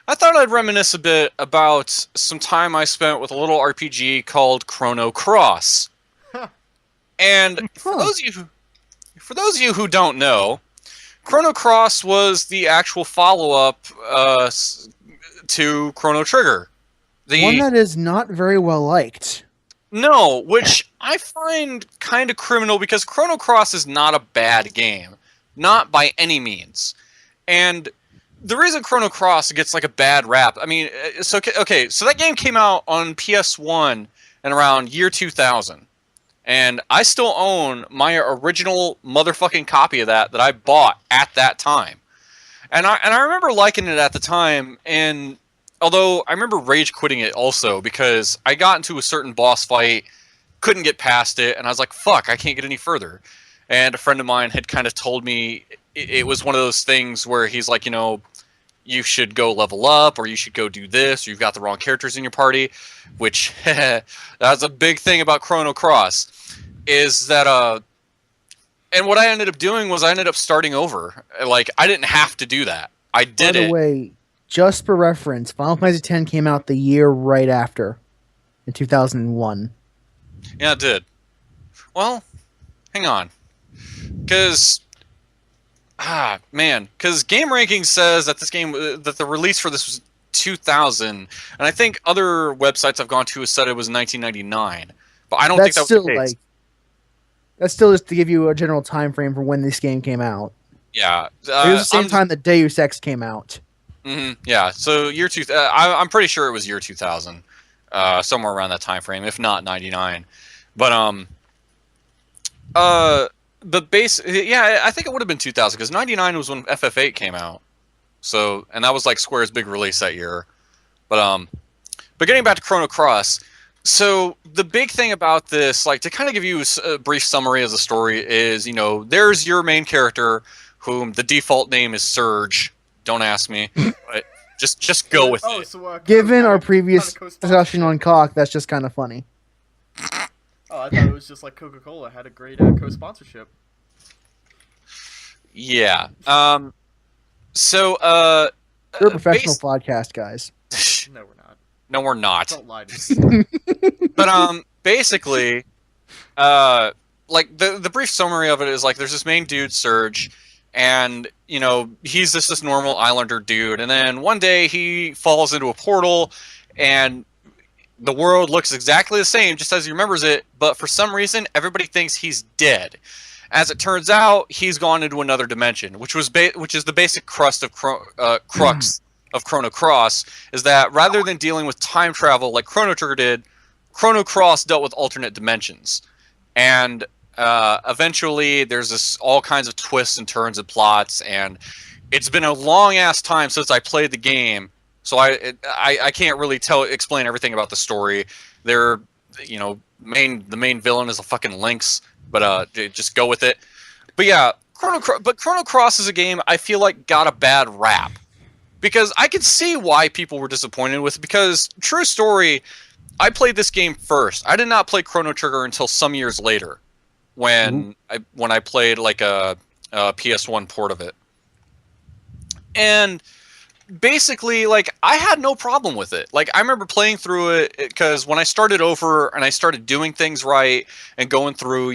I thought I'd reminisce a bit about some time I spent with a little RPG called Chrono Cross. And for those of you who don't know, Chrono Cross was the actual follow-up to Chrono Trigger. One that is not very well liked. No, which I find kind of criminal, because Chrono Cross is not a bad game. Not by any means. And the reason Chrono Cross gets like a bad rap, I mean, so that game came out on PS1 in around year 2000. And I still own my original motherfucking copy of that I bought at that time. And I remember liking it at the time, and although I remember rage quitting it also, because I got into a certain boss fight, couldn't get past it, and I was like, fuck, I can't get any further. And a friend of mine had kind of told me it was one of those things where he's like, you should go level up, or you should go do this, or you've got the wrong characters in your party, which that's a big thing about Chrono Cross, is that and what I ended up doing was I ended up starting over. Like, I didn't have to do that. I did it. By the way, just for reference, Final Fantasy X came out the year right after, in 2001. Yeah, it did. Well, hang on. Because Game Rankings says that this game, that the release for this was 2000, and I think other websites I've gone to have said it was 1999. But I don't think that was the case. That's still just to give you a general time frame for when this game came out. Yeah, It was the same time that Deus Ex came out. Yeah, so year 2000. I'm pretty sure it was year 2000, somewhere around that time frame, if not 99. But yeah, I think it would have been 2000 because 99 was when FF8 came out. So, and that was like Square's big release that year. But getting back to Chrono Cross, so the big thing about this, like to kind of give you a brief summary of the story, is there's your main character, whom the default name is Surge. Don't ask me, but just go with it. So, Given our previous discussion on cock, that's just kind of funny. Oh, I thought it was just like Coca-Cola had a great co-sponsorship. Yeah. So We're a professional podcast, guys. No, we're not. No, we're not. Don't lie to me. But basically, like the brief summary of it is like there's this main dude, Surge, and he's just this normal Islander dude, and then one day he falls into a portal, and the world looks exactly the same, just as he remembers it, but for some reason everybody thinks he's dead. As it turns out, he's gone into another dimension, which is the basic crux of Chrono Cross, is that rather than dealing with time travel like Chrono Trigger did, Chrono Cross dealt with alternate dimensions. And eventually there's all kinds of twists and turns and plots, and it's been a long-ass time since I played the game, so I can't really explain everything about the story. The main villain is a fucking lynx, but just go with it. But yeah, Chrono Cross is a game I feel like got a bad rap. Because I can see why people were disappointed with it, because, true story, I played this game first. I did not play Chrono Trigger until some years later, when I played like a PS1 port of it. And basically, like, I had no problem with it. Like, I remember playing through it because when I started over and I started doing things right and going through,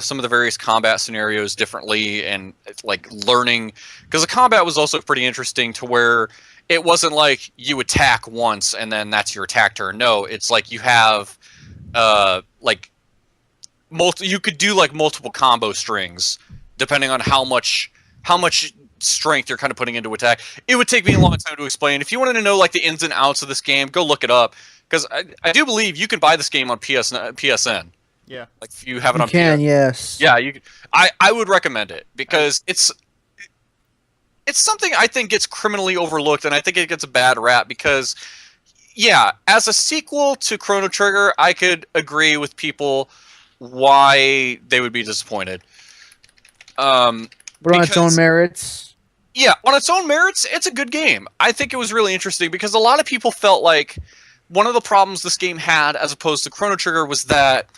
some of the various combat scenarios differently and like learning, because the combat was also pretty interesting to where it wasn't like you attack once and then that's your attack turn. No, it's like you have you could do like multiple combo strings depending on how much strength you're kind of putting into attack. It would take me a long time to explain. If you wanted to know like the ins and outs of this game, go look it up, because I do believe you can buy this game on PSN. Yeah, like if you have it on PSN. PS. Yes. Yeah, you. I would recommend it because it's something I think gets criminally overlooked, and I think it gets a bad rap because, yeah, as a sequel to Chrono Trigger, I could agree with people why they would be disappointed. But on its own merits. Yeah, on its own merits, it's a good game. I think it was really interesting because a lot of people felt like one of the problems this game had as opposed to Chrono Trigger was that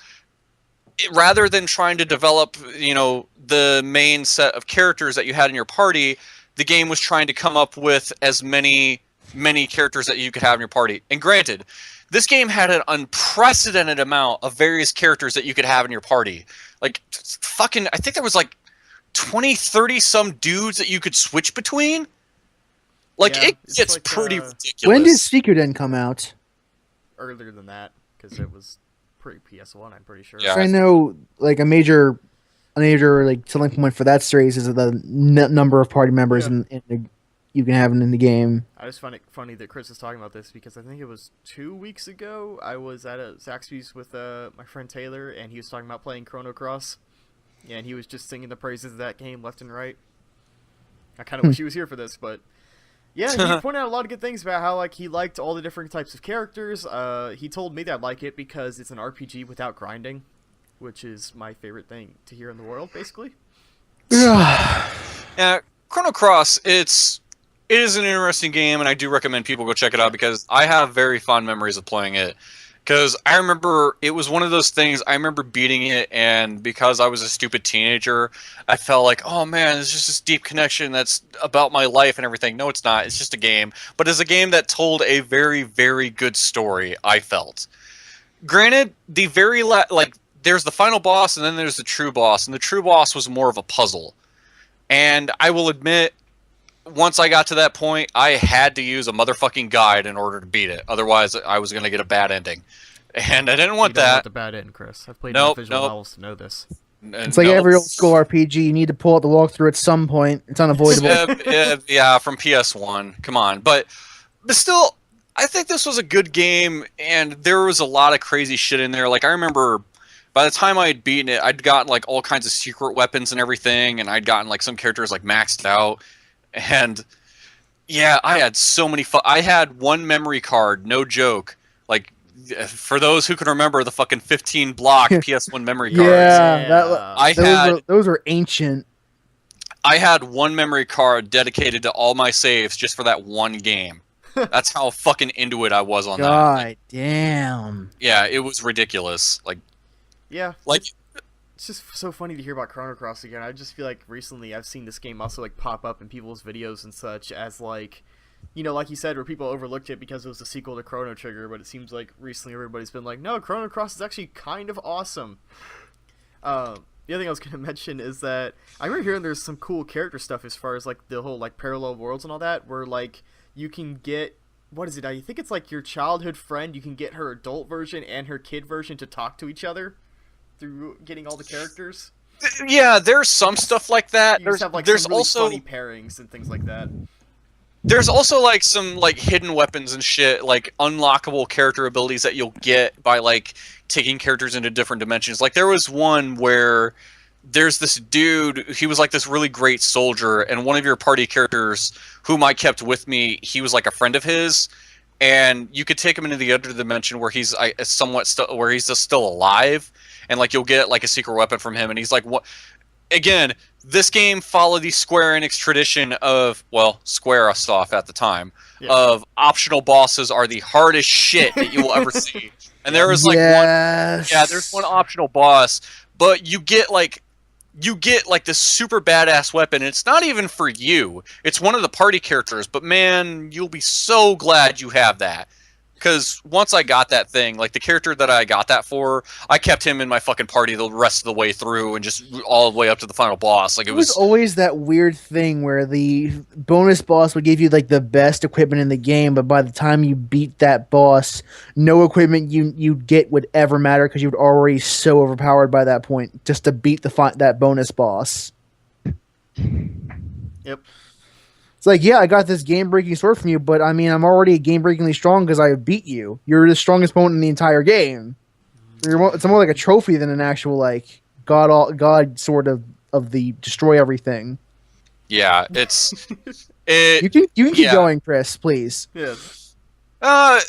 rather than trying to develop, the main set of characters that you had in your party, the game was trying to come up with as many characters that you could have in your party. And granted, this game had an unprecedented amount of various characters that you could have in your party. Like, I think there was like 20, 30 some dudes that you could switch between. Like, yeah, it gets like, pretty ridiculous. When did Suikoden come out? Earlier than that, because it was pre-PS1, I'm pretty sure. Yeah. So I know, like, a major like selling point for that series is the number of party members you can have in the game. I just find it funny that Chris is talking about this because I think it was 2 weeks ago I was at a Zaxby's with my friend Taylor, and he was talking about playing Chrono Cross. Yeah, and he was just singing the praises of that game left and right. I kind of wish he was here for this, but yeah, he pointed out a lot of good things about how like he liked all the different types of characters. He told me that I like it because it's an RPG without grinding, which is my favorite thing to hear in the world, basically. Yeah, Chrono Cross, it is an interesting game, and I do recommend people go check it out because I have very fond memories of playing it. Because I remember it was one of those things, I remember beating it, and because I was a stupid teenager, I felt like, oh man, there's just this deep connection that's about my life and everything. No, it's not. It's just a game. But it's a game that told a very, very good story, I felt. Granted, the very there's the final boss, and then there's the true boss, and the true boss was more of a puzzle. And I will admit, once I got to that point, I had to use a motherfucking guide in order to beat it. Otherwise, I was going to get a bad ending. And I didn't want that. Want the bad end, Chris. I've played enough visual novels to know this. It's like every old school RPG. You need to pull out the walkthrough at some point. It's unavoidable. Yeah, from PS1. Come on. But still, I think this was a good game, and there was a lot of crazy shit in there. Like, I remember by the time I had beaten it, I'd gotten like all kinds of secret weapons and everything, and I'd gotten like some characters like maxed out, and yeah, I had so many I had one memory card, no joke. Like, for those who can remember the fucking 15 block PS1 memory cards. Yeah, those were ancient. I had one memory card dedicated to all my saves just for that one game. That's how fucking into it I was on that. God damn. Yeah, it was ridiculous. Like, yeah, like it's just so funny to hear about Chrono Cross again. I just feel like recently I've seen this game also like pop up in people's videos and such as like, you know, like you said, where people overlooked it because it was a sequel to Chrono Trigger, but it seems like recently everybody's been like, no, Chrono Cross is actually kind of awesome. The other thing I was going to mention is that I remember hearing there's some cool character stuff as far as like the whole like parallel worlds and all that, where like you can get, what is it? I think it's like your childhood friend, you can get her adult version and her kid version to talk to each other through getting all the characters. Yeah, there's some stuff like that. You just have like there's some really also funny pairings and things like that. There's also like some like hidden weapons and shit, like unlockable character abilities that you'll get by like taking characters into different dimensions. Like there was one where there's this dude, he was like this really great soldier, and one of your party characters whom I kept with me, he was like a friend of his, and you could take him into the other dimension where he's where he's just still alive, and like you'll get like a secret weapon from him, and he's like, what? Again, this game followed the Square Enix tradition of, well, Squaresoft at the time, of optional bosses are the hardest shit that you will ever see. And there was like there's one optional boss, but you get like this super badass weapon, and it's not even for you. It's one of the party characters, but man, you'll be so glad you have that. Because once I got that thing, like the character that I got that for, I kept him in my fucking party the rest of the way through, and just all the way up to the final boss. Like it was always that weird thing where the bonus boss would give you like the best equipment in the game, but by the time you beat that boss, no equipment you'd get would ever matter because you were already so overpowered by that point just to beat that bonus boss. Yep. It's like, yeah, I got this game-breaking sword from you, but I mean, I'm already game-breakingly strong because I beat you. You're the strongest opponent in the entire game. It's more like a trophy than an actual like god sort of the destroy everything. Yeah, it's You can keep going, Chris, please. Yeah. I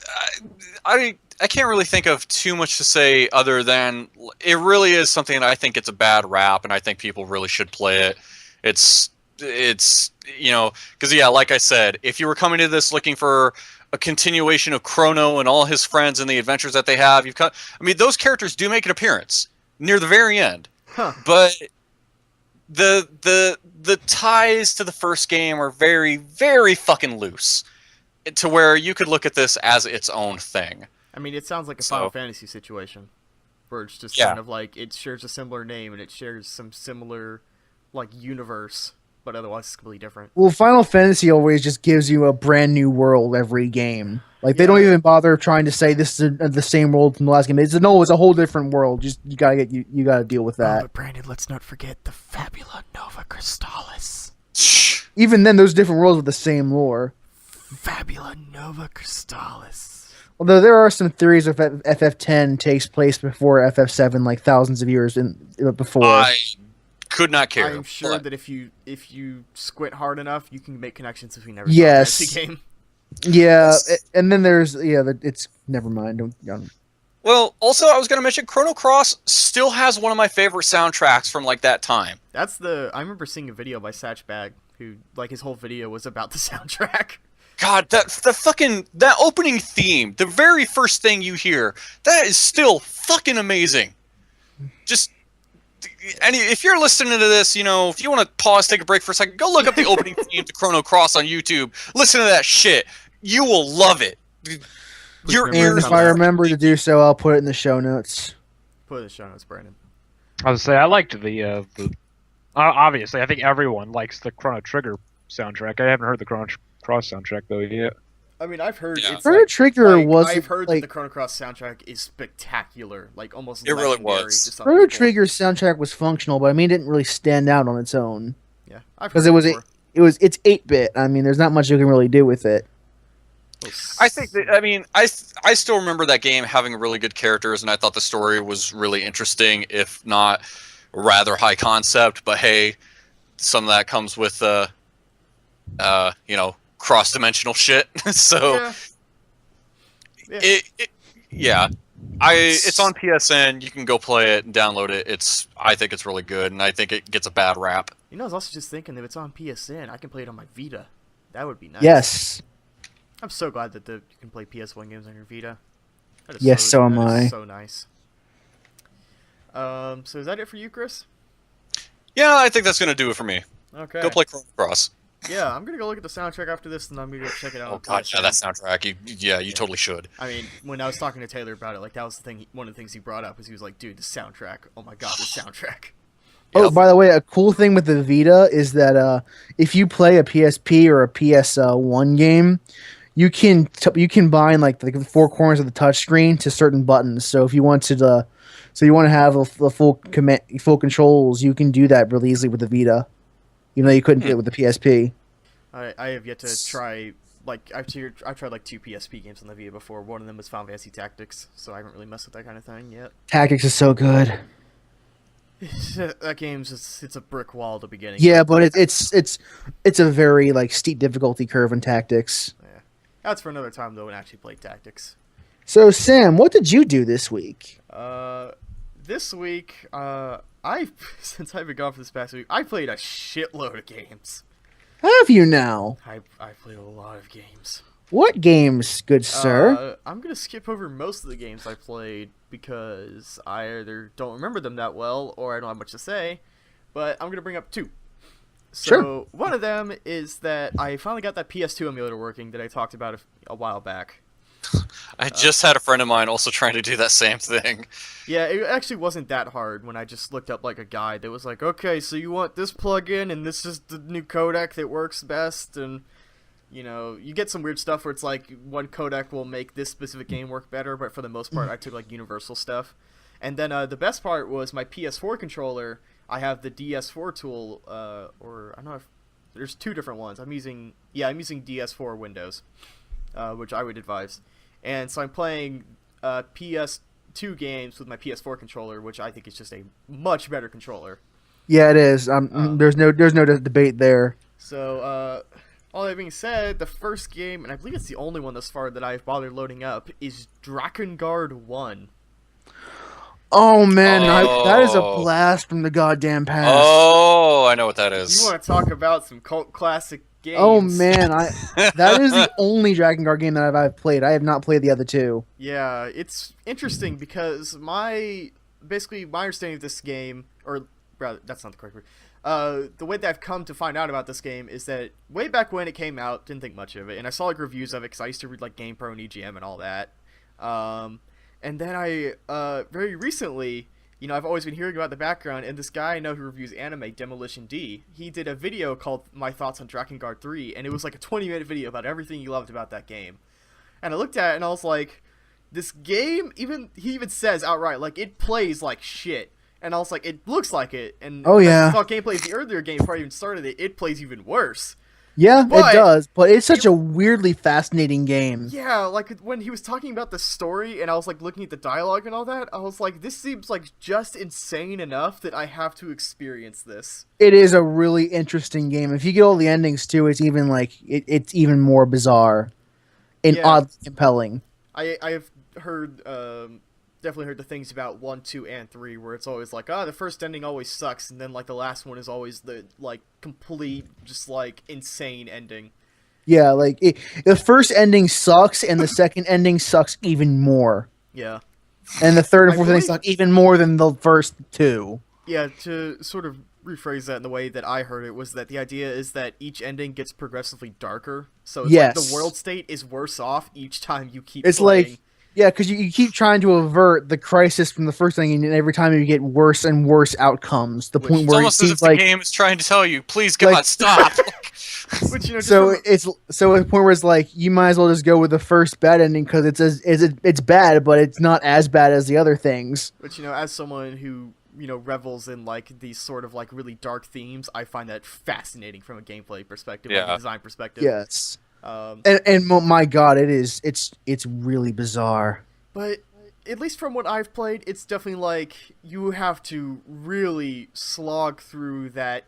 can't really think of too much to say other than it really is something that I think it's a bad rap, and I think people really should play it. It's you know, because yeah, like I said, if you were coming to this looking for a continuation of Chrono and all his friends and the adventures that they have, I mean, those characters do make an appearance near the very end, but the ties to the first game are very, very fucking loose, to where you could look at this as its own thing. I mean, it sounds like a Final Fantasy situation, where it's just kind of like it shares a similar name and it shares some similar like universe, but otherwise it's completely different. Well, Final Fantasy always just gives you a brand new world every game. Like they don't even bother trying to say this is the same world from the last game. It's a whole different world. Just you gotta deal with that. Oh, but Brandon, let's not forget the Fabula Nova Crystallis. Even then, those different worlds with the same lore. Fabula Nova Crystallis. Although there are some theories of FF10 takes place before FF7, like thousands of years before. I could not care. I'm sure that if you squint hard enough, you can make connections between every fantasy game. Yeah, and then there's it's never mind. Don't. Well, also I was going to mention Chrono Cross still has one of my favorite soundtracks from like that time. I remember seeing a video by Satchbag who like his whole video was about the soundtrack. God, that opening theme, the very first thing you hear, that is still fucking amazing. Just if you're listening to this, you know, if you want to pause, take a break for a second, go look up the opening theme to Chrono Cross on YouTube. Listen to that shit. You will love it. Your ears. If I remember to do so, I'll put it in the show notes. Put it in the show notes, Brandon. I was say I liked the obviously I think everyone likes the Chrono Trigger soundtrack. I haven't heard the Chrono Cross soundtrack though yet. I mean, I've heard it's Chrono Trigger was. I've heard that the Chrono Cross soundtrack is spectacular, like almost. It really was. Chrono Trigger's soundtrack was functional, but I mean, it didn't really stand out on its own. Yeah, because it's 8-bit. I mean, there's not much you can really do with it. I think that, I mean, I still remember that game having really good characters, and I thought the story was really interesting, if not rather high concept. But hey, some of that comes with cross-dimensional shit. So Yeah. Yeah. yeah, it's on PSN. You can go play it and download it. I think it's really good, and I think it gets a bad rap. You know, I was also just thinking, if it's on PSN, I can play it on my Vita. That would be nice. Yes. I'm so glad that you can play PS1 games on your Vita. That is Yes, so am that is I. so nice. So is that it for you, Chris? Yeah, I think that's gonna do it for me. Okay. Go play Chrono Cross. Yeah, I'm gonna go look at the soundtrack after this, and I'm gonna go check it out. Oh on god, yeah, PSN. that soundtrack. You totally should. I mean, when I was talking to Taylor about it, like that was the thing. One of the things he brought up was he was like, "Dude, the soundtrack! Oh my god, the soundtrack!" Oh, Yep. by the way, a cool thing with the Vita is that if you play a PSP or a PS1 game, you can bind like the four corners of the touchscreen to certain buttons. So if you want to, have the full controls, you can do that really easily with the Vita, even though you couldn't do it with the PSP. I have yet to try. Like I tried like 2 PSP games on the Vita before. One of them was Final Fantasy Tactics, so I haven't really messed with that kind of thing yet. Tactics is so good. That game's it's a brick wall at the beginning. Yeah, but it's a very like steep difficulty curve in Tactics. Yeah. That's for another time though. When I actually played Tactics. So Sam, what did you do this week? This week, since I've been gone for this past week, I played a shitload of games. Have you now? I played a lot of games. What games, good sir? I'm gonna skip over most of the games I played because I either don't remember them that well or I don't have much to say. But I'm gonna bring up 2. So Sure. one of them is that I finally got that PS2 emulator working that I talked about a while back. I just had a friend of mine also trying to do that same thing. Yeah, it actually wasn't that hard when I just looked up like a guide that was like, okay, so you want this plugin and this is the new codec that works best, and you know, you get some weird stuff where it's like one codec will make this specific game work better, but for the most part I took like universal stuff. And then the best part was my PS4 controller. I have the DS4 tool, or I don't know if there's 2 different ones. I'm using DS4 Windows, which I would advise. And so I'm playing PS2 games with my PS4 controller, which I think is just a much better controller. Yeah, it is. There's no debate there. So, all that being said, the first game, and I believe it's the only one thus far that I've bothered loading up, is Drakengard 1. Oh man, that is a blast from the goddamn past. Oh, I know what that is. You want to talk about some cult classic games? Oh man, that is the only Drakengard game that I've played. I have not played the other 2. Yeah, it's interesting because my understanding of this game, or rather, that's not the correct word. The way that I've come to find out about this game is that way back when it came out, didn't think much of it, and I saw like reviews of it because I used to read like GamePro and EGM and all that. And then I very recently, you know, I've always been hearing about the background, and this guy I know who reviews anime, Demolition D, he did a video called My Thoughts on Drakengard 3, and it was like a 20-minute video about everything he loved about that game. And I looked at it and I was like, this game, he even says outright, like, it plays like shit. And I was like, it looks like it. And Oh, yeah. I saw gameplay of the earlier game before I even started it, it plays even worse. Yeah, But it does, but it's such a weirdly fascinating game. Yeah, like when he was talking about the story and I was like looking at the dialogue and all that, I was like, this seems like just insane enough that I have to experience this. It is a really interesting game. If you get all the endings too, it's even like it's even more bizarre and Yeah. oddly compelling. I've heard definitely heard the things about 1, 2, and 3 where it's always like, the first ending always sucks, and then like the last one is always the like complete just like insane ending. Yeah, like the first ending sucks, and the second ending sucks even more, Yeah. and the third and fourth ending believe- suck even more than the first 2. Yeah, to sort of rephrase that in the way that I heard it was that the idea is that each ending gets progressively darker. So it's like Yes. the world state is worse off each time you keep It's playing. like, yeah, because you keep trying to avert the crisis from the first thing, and every time you get worse and worse outcomes. The Which- point It's where it almost as if seems the like game is trying to tell you, please God, Like- stop. Which, you know, just so from- it's at the point where it's like you might as well just go with the first bad ending because it's bad, but it's not as bad as the other things. which, you know, as someone who, you know, revels in like these sort of like really dark themes, I find that fascinating from a gameplay perspective, like Yeah. a design perspective. Yes. My God, it's really bizarre. But at least from what I've played, it's definitely like you have to really slog through that.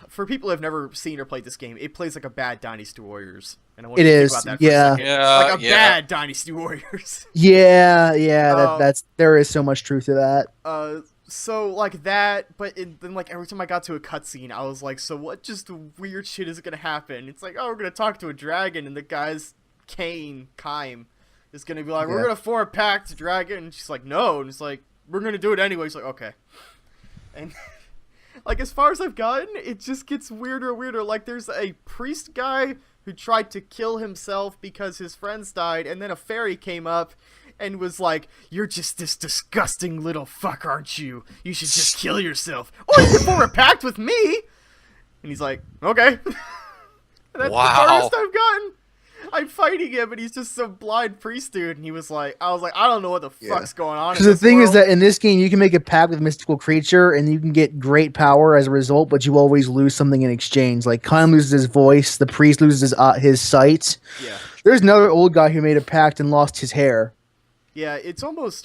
For people who have never seen or played this game, it plays like a bad Dynasty Warriors. And I want It you to is, think about that yeah. for a second. Yeah, Like a yeah. bad Dynasty Warriors. Yeah, Um, there is so much truth to that. So like that, but then like every time I got to a cutscene, I was like, so what just weird shit is gonna happen? It's like, oh, we're gonna talk to a dragon, and the guy's Kime is gonna be like, we're Yeah. gonna form a pact, dragon. And she's like, no, and it's like, we're gonna do it anyway. He's like, okay, and like as far as I've gotten, it just gets weirder and weirder. Like there's a priest guy who tried to kill himself because his friends died, and then a fairy came up and was like, you're just this disgusting little fuck, aren't you? You should just kill yourself. Or you can form a pact with me! And he's like, okay. That's Wow. the farthest I've gotten. I'm fighting him, and he's just some blind priest dude, and I was like, I don't know what the fuck's going on. Because the thing is that in this game, you can make a pact with a mystical creature, and you can get great power as a result, but you always lose something in exchange. Like Khan loses his voice, the priest loses his sight. Yeah. There's another old guy who made a pact and lost his hair. Yeah, it's almost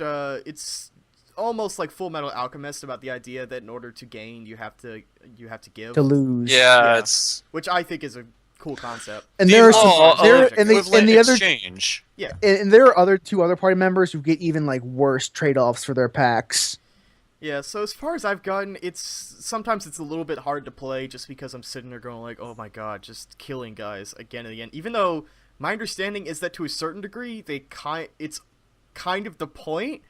like Full Metal Alchemist about the idea that in order to gain, you have to give, To lose. Yeah, Yeah. it's which I think is a cool concept. And there are some, logic. and equivalent the other exchange. Yeah. and there are two other party members who get even like worse trade-offs for their packs. Yeah, so as far as I've gotten, sometimes it's a little bit hard to play just because I'm sitting there going like, oh my god, just killing guys again and again. Even though my understanding is that to a certain degree, it's kind of the point.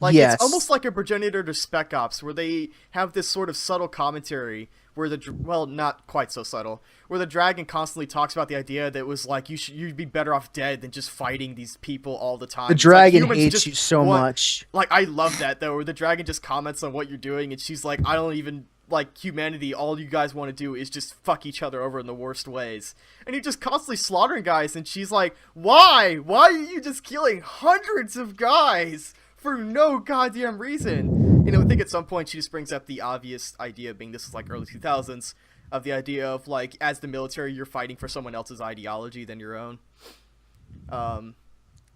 Like, Yes. it's almost like a progenitor to Spec Ops, where they have this sort of subtle commentary where well, not quite so subtle, where the dragon constantly talks about the idea that it was like you'd be better off dead than just fighting these people all the time. The It's like dragon humans hates just you so want- much. Like, I love that, though, where the dragon just comments on what you're doing, and she's like, I don't even, like, humanity, all you guys want to do is just fuck each other over in the worst ways. And you're just constantly slaughtering guys, and she's like, why? Why are you just killing hundreds of guys for no goddamn reason? You know, I think at some point she just brings up the obvious idea, being this is, like, early 2000s, of the idea of, like, as the military, you're fighting for someone else's ideology than your own.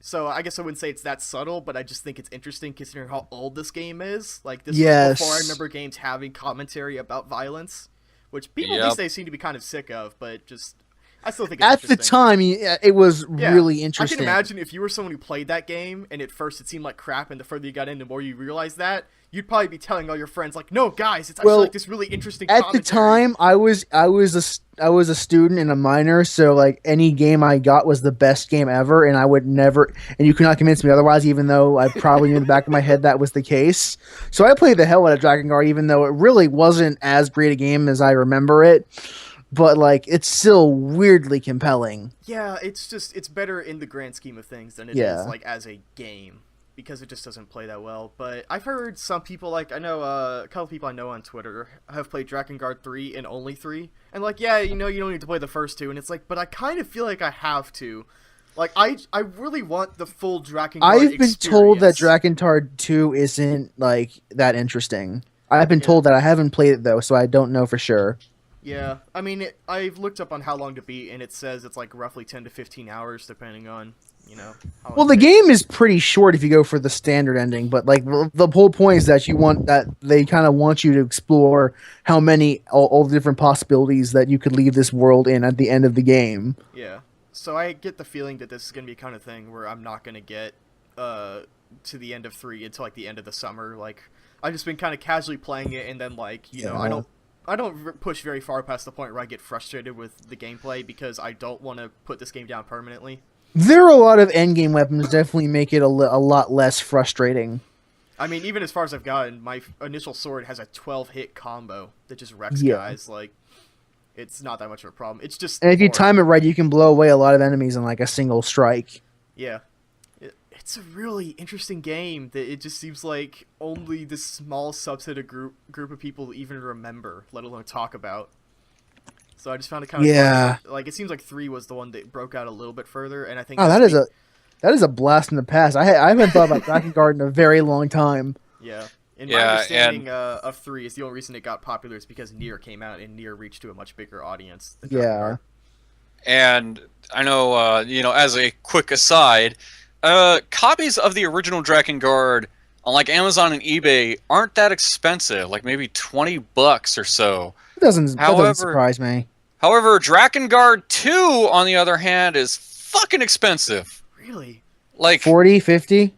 So I guess I wouldn't say it's that subtle, but I just think it's interesting considering how old this game is. Like, this Yes. was before I remember games having commentary about violence, which people Yep. these days seem to be kind of sick of, but just, I still think it's At the interesting. time, it was Yeah. really interesting. I can imagine if you were someone who played that game, and at first it seemed like crap, and the further you got in, the more you realized that, you'd probably be telling all your friends, like, no, guys, it's actually Well, like this really interesting At commentary. the time, I was a student and a minor, so like any game I got was the best game ever, and I would never, and you could not convince me otherwise, even though I probably knew in the back of my head that was the case. So I played the hell out of Dragon Guard, even though it really wasn't as great a game as I remember it. But like, it's still weirdly compelling. Yeah, it's better in the grand scheme of things than it is Yeah. like as a game, because it just doesn't play that well. But I've heard some people, like, I know a couple people I know on Twitter have played Dragon Guard 3 and only 3, and like, yeah, you know, you don't need to play the first two, and it's like, but I kind of feel like I have to. Like, I really want the full Dragon Guard I've been told that experience. Dragon Guard 2 isn't like that interesting. I've been Yeah. told that. I haven't played it though, so I don't know for sure. Yeah, I mean, I've looked up on how long to beat, and it says it's like roughly 10 to 15 hours, depending on, you know. How Well, long the it takes. game is pretty short if you go for the standard ending, but like the whole point is that they kind of want you to explore how many all the different possibilities that you could leave this world in at the end of the game. Yeah. So I get the feeling that this is going to be kind of thing where I'm not going to get to the end of 3 until like the end of the summer. Like, I've just been kind of casually playing it, and then like, you know, I don't push very far past the point where I get frustrated with the gameplay because I don't want to put this game down permanently. There are a lot of endgame weapons definitely make it a lot less frustrating. I mean, even as far as I've gotten, my initial sword has a 12-hit combo that just wrecks Yeah. guys. Like, it's not that much of a problem. It's just And if you boring. time it right, you can blow away a lot of enemies in like a single strike. Yeah. It's a really interesting game that it just seems like only this small subset of group of people even remember, let alone talk about. So I just found it kind of Yeah. funny. Like, it seems like 3 was the one that broke out a little bit further, and I think Oh, that's that is a blast in the past. I haven't thought about Dragon Guard in a very long time. yeah. And Yeah, my understanding of 3 is the only reason it got popular is because Nier came out, and Nier reached to a much bigger audience than Dragon Yeah. Guard. And I know, as a quick aside, copies of the original Drakengard on like Amazon and eBay aren't that expensive, like maybe $20 or so. That However, doesn't surprise me. However, Drakengard 2, on the other hand, is fucking expensive. Really? Like 40, 50?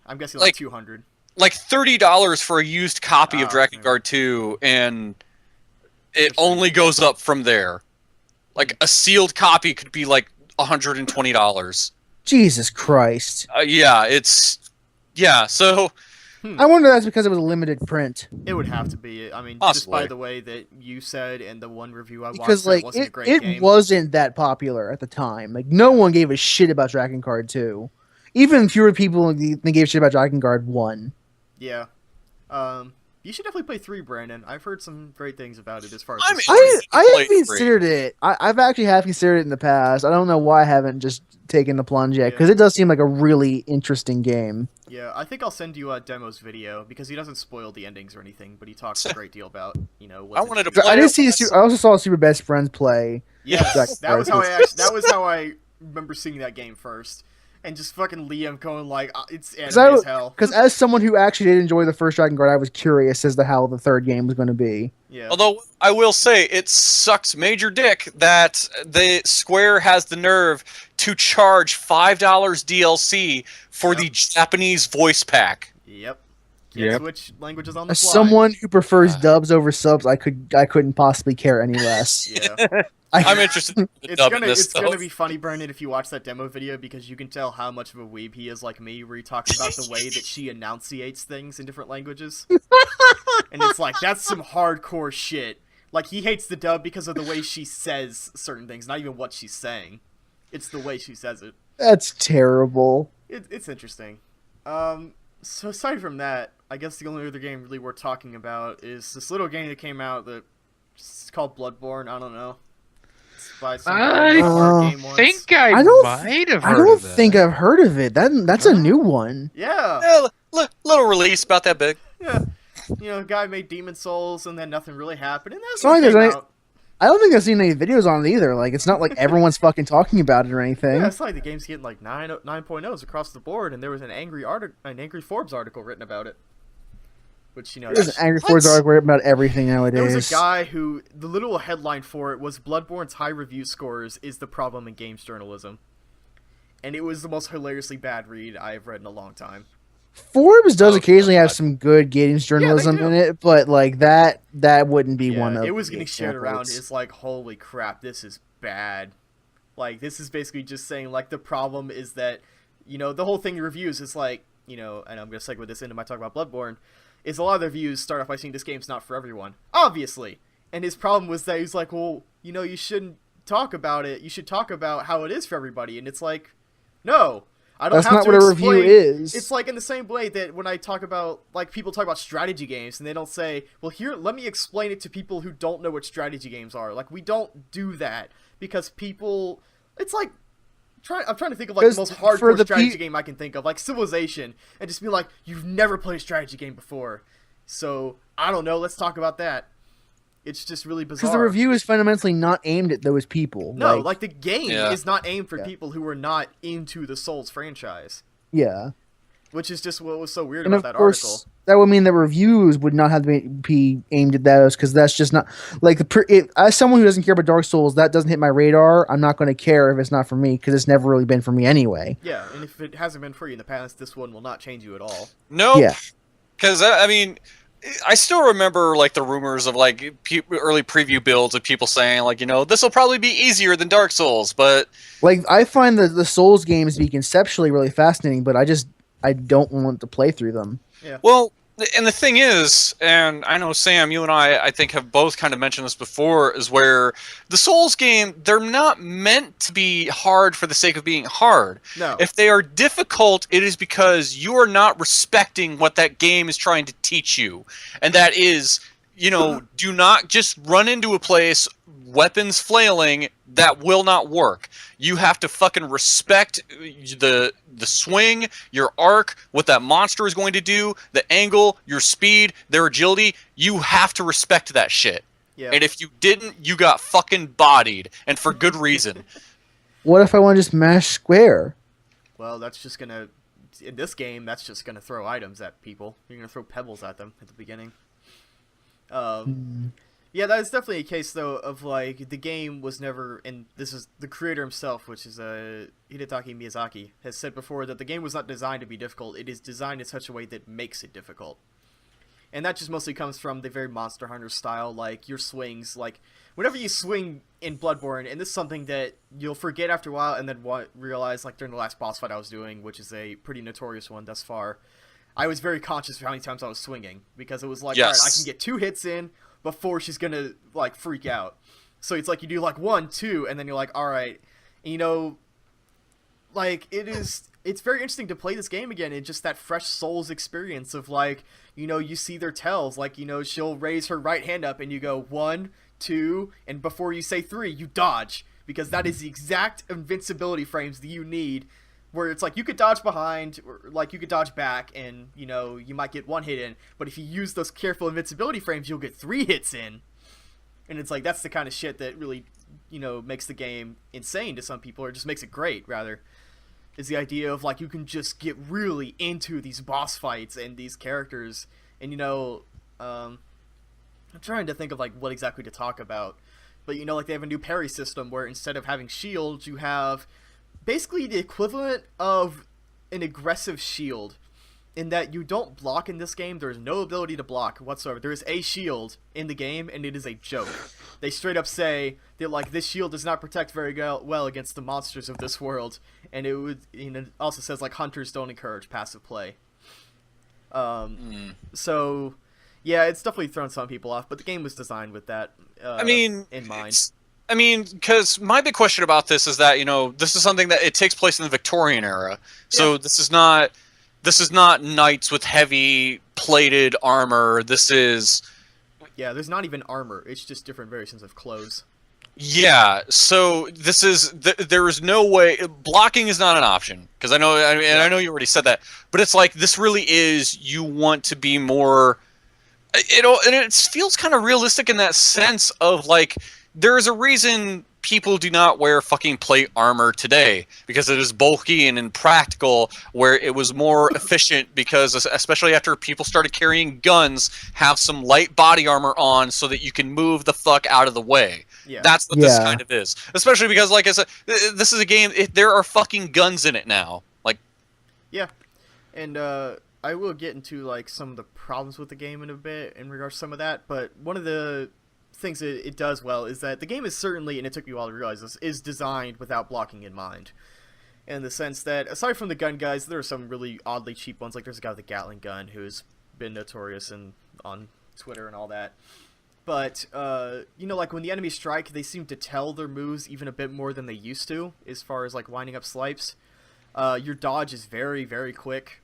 I'm guessing Like- 200. like $30 for a used copy of Oh, Drakengard 2, and it only goes up from there. Like a sealed copy could be like $120. Jesus Christ. So I wonder that's because it was a limited print. It would have to be. I mean, just by Possibly. the way that you said and the one review I watched, Because that like wasn't a great it game. wasn't that popular at the time. Like no one gave a shit about Drakengard 2. Even fewer people than gave a shit about Drakengard 1. Yeah. You should definitely play 3, Brandon. I've heard some great things about it as far as I'm the story. I Play have considered it. I've actually have considered it in the past. I don't know why I haven't just taken the plunge yet, because it does seem like a really interesting game. Yeah, I think I'll send you a Demo's video because he doesn't spoil the endings or anything, but he talks a great deal about, what's I wanted to interesting. play I did it, see. but I also saw Super Best Friends play. Yes, that was how Crisis. I remember seeing that game first. And just fucking Liam going like, it's anime I- as hell. Because as someone who actually did enjoy the first Drakengard, I was curious as to how the third game was going to be. Yeah. Although I will say it sucks major dick that the Square has the nerve to charge $5 DLC for the Japanese voice pack. Yep. Can't Yep. switch languages on the As fly. someone who prefers dubs over subs, I couldn't possibly care any less. Yeah. I'm interested in It's dubbing gonna this it's stuff. gonna be funny, Brandon, if you watch that demo video because you can tell how much of a weeb he is like me, where he talks about the way that she enunciates things in different languages. And it's like, that's some hardcore shit. Like, he hates the dub because of the way she says certain things, not even what she's saying. It's the way she says it. That's terrible. It's interesting. So aside from that, I guess the only other game really worth talking about is this little game that came out that it's called Bloodborne. I don't know. It's by some I card game once. think I, I don't might have I heard don't of that. think I've heard of it. That's a new one. Yeah. Little release about that big. Yeah. A guy made Demon Souls and then nothing really happened. And that's Sorry, what came there's out. I don't think I've seen any videos on it either. Like it's not like everyone's fucking talking about it or anything. Yeah, it's like the game's getting like 9.0s across the board, and there was an angry Forbes article written about it. Which, There's an Angry Fords article about everything nowadays. there was a guy who, the little headline for it was Bloodborne's high review scores is the problem in games journalism. And it was the most hilariously bad read I've read in a long time. Forbes does Oh, occasionally have God. some good games journalism do. in it, but like that wouldn't be one of it was the getting shared around. examples. It's like, holy crap, this is bad. Like, this is basically just saying, like, the problem is that, the whole thing in reviews is like, and I'm going to segue this into my talk about Bloodborne, is a lot of the reviews start off by saying this game's not for everyone. Obviously. And his problem was that he's like, well, you shouldn't talk about it. You should talk about how it is for everybody. And it's like, no. I don't That's have not to what a explain. review is. It's like in the same way that when I talk about, like, people talk about strategy games and they don't say, well, here, let me explain it to people who don't know what strategy games are. Like, we don't do that because people, it's like, I'm trying to think of, like, the most For hardcore the strategy game I can think of, like Civilization, and just be like, you've never played a strategy game before. So, I don't know, let's talk about that. It's just really bizarre. Because the review is fundamentally not aimed at those people. No, like the game Yeah. is not aimed for Yeah. people who are not into the Souls franchise. yeah. Which is just what was so weird And about of that course, article. that would mean that reviews would not have to be aimed at those, because that's just not like as someone who doesn't care about Dark Souls, that doesn't hit my radar. I'm not going to care if it's not for me, because it's never really been for me anyway. Yeah, and if it hasn't been for you in the past, this one will not change you at all. No. Yeah. Because, I mean, I still remember, like, the rumors of, like, early preview builds of people saying, like, this will probably be easier than Dark Souls, but... Like I find the Souls games to be conceptually really fascinating, but I don't want to play through them. Well, and the thing is, and I know, Sam, you and I think, have both kind of mentioned this before, is where the Souls game, they're not meant to be hard for the sake of being hard. No. If they are difficult, it is because you are not respecting what that game is trying to teach you. And that is, do not just run into a place, weapons flailing, that will not work. You have to fucking respect the swing, your arc, what that monster is going to do, the angle, your speed, their agility. You have to respect that shit. Yeah. And if you didn't, you got fucking bodied, and for good reason. What if I want to just mash square? Well, that's just gonna in this game. That's just gonna throw items at people. You're gonna throw pebbles at them at the beginning. Yeah, that is definitely a case though of like the game was never, and this is the creator himself, which is Hidetaka Miyazaki, has said before that the game was not designed to be difficult. It is designed in such a way that makes it difficult. And that just mostly comes from the very Monster Hunter style, like your swings, like whenever you swing in Bloodborne, and this is something that you'll forget after a while and then realize, like during the last boss fight I was doing, which is a pretty notorious one thus far, I was very conscious of how many times I was swinging, because it was like, Yes. alright, I can get 2 hits in before she's gonna, like, freak out. So it's like you do, like, 1, 2, and then you're like, alright, you know, like, it's very interesting to play this game again in just that fresh Souls experience of, like, you know, you see their tells, like, you know, she'll raise her right hand up and you go 1, 2, and before you say 3, you dodge, because that is the exact invincibility frames that you need, where it's like you could dodge behind, or like you could dodge back, and, you know, you might get 1 hit in, but if you use those careful invincibility frames, you'll get 3 hits in. And it's like, that's the kind of shit that really, you know, makes the game insane to some people, or just makes it great, rather. Is the idea of, like, you can just get really into these boss fights and these characters. And, you know, I'm trying to think of, like, what exactly to talk about. But, you know, like, they have a new parry system where instead of having shields, you have basically the equivalent of an aggressive shield. In that you don't block in this game, there's no ability to block whatsoever. There is a shield in the game, and it is a joke. They straight up say that, like, this shield does not protect very well against the monsters of this world, and it also says, like, hunters don't encourage passive play. So, yeah, it's definitely thrown some people off, but the game was designed with that in mind. I mean, because my big question about this is that, you know, this is something that it takes place in the Victorian era, so Yeah. this is not knights with heavy plated armor. This is... Yeah, there's not even armor. It's just different variations of clothes. Yeah, so this is... there is no way... Blocking is not an option. Because I know you already said that. But it's like, this really is... You want to be more... And it feels kind of realistic in that sense of, like... There is a reason people do not wear fucking plate armor today, because it is bulky and impractical, where it was more efficient, because especially after people started carrying guns, have some light body armor on so that you can move the fuck out of the way. Yeah. That's what this kind of is. Especially because, like I said, this is a game, there are fucking guns in it now. Like, yeah. And I will get into, like, some of the problems with the game in a bit in regards to some of that, but one of the things that it does well is that the game is certainly, and it took me a while to realize this, is designed without blocking in mind. In the sense that, aside from the gun guys, there are some really oddly cheap ones. Like, there's a guy with a Gatling gun who's been notorious on Twitter and all that. But, you know, like, when the enemies strike, they seem to tell their moves even a bit more than they used to, as far as, like, winding up swipes. Your dodge is very, very quick.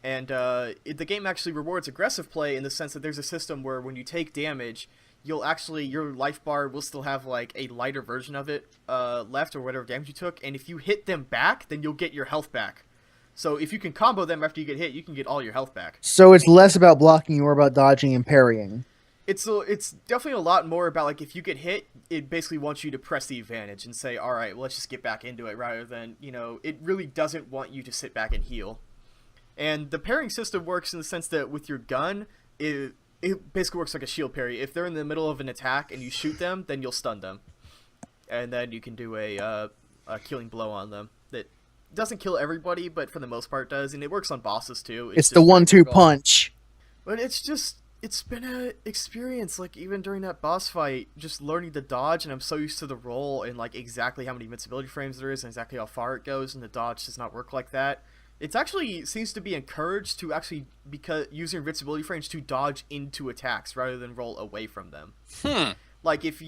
And the game actually rewards aggressive play in the sense that there's a system where when you take damage, your life bar will still have, like, a lighter version of it left, or whatever damage you took, and if you hit them back, then you'll get your health back. So if you can combo them after you get hit, you can get all your health back. So it's less about blocking, more about dodging and parrying. It's definitely a lot more about, like, if you get hit, it basically wants you to press the advantage and say, alright, well, let's just get back into it, rather than, you know, it really doesn't want you to sit back and heal. And the parrying system works in the sense that with your gun, it basically works like a shield parry. If they're in the middle of an attack and you shoot them, then you'll stun them. And then you can do a killing blow on them. That doesn't kill everybody, but for the most part does. And it works on bosses too. It's the 1-2 punch. But it's been an experience, like, even during that boss fight, just learning to dodge, and I'm so used to the roll and, like, exactly how many invincibility frames there is and exactly how far it goes, and the dodge does not work like that. It actually seems to be encouraged to actually use your invincibility frames to dodge into attacks rather than roll away from them. Like, if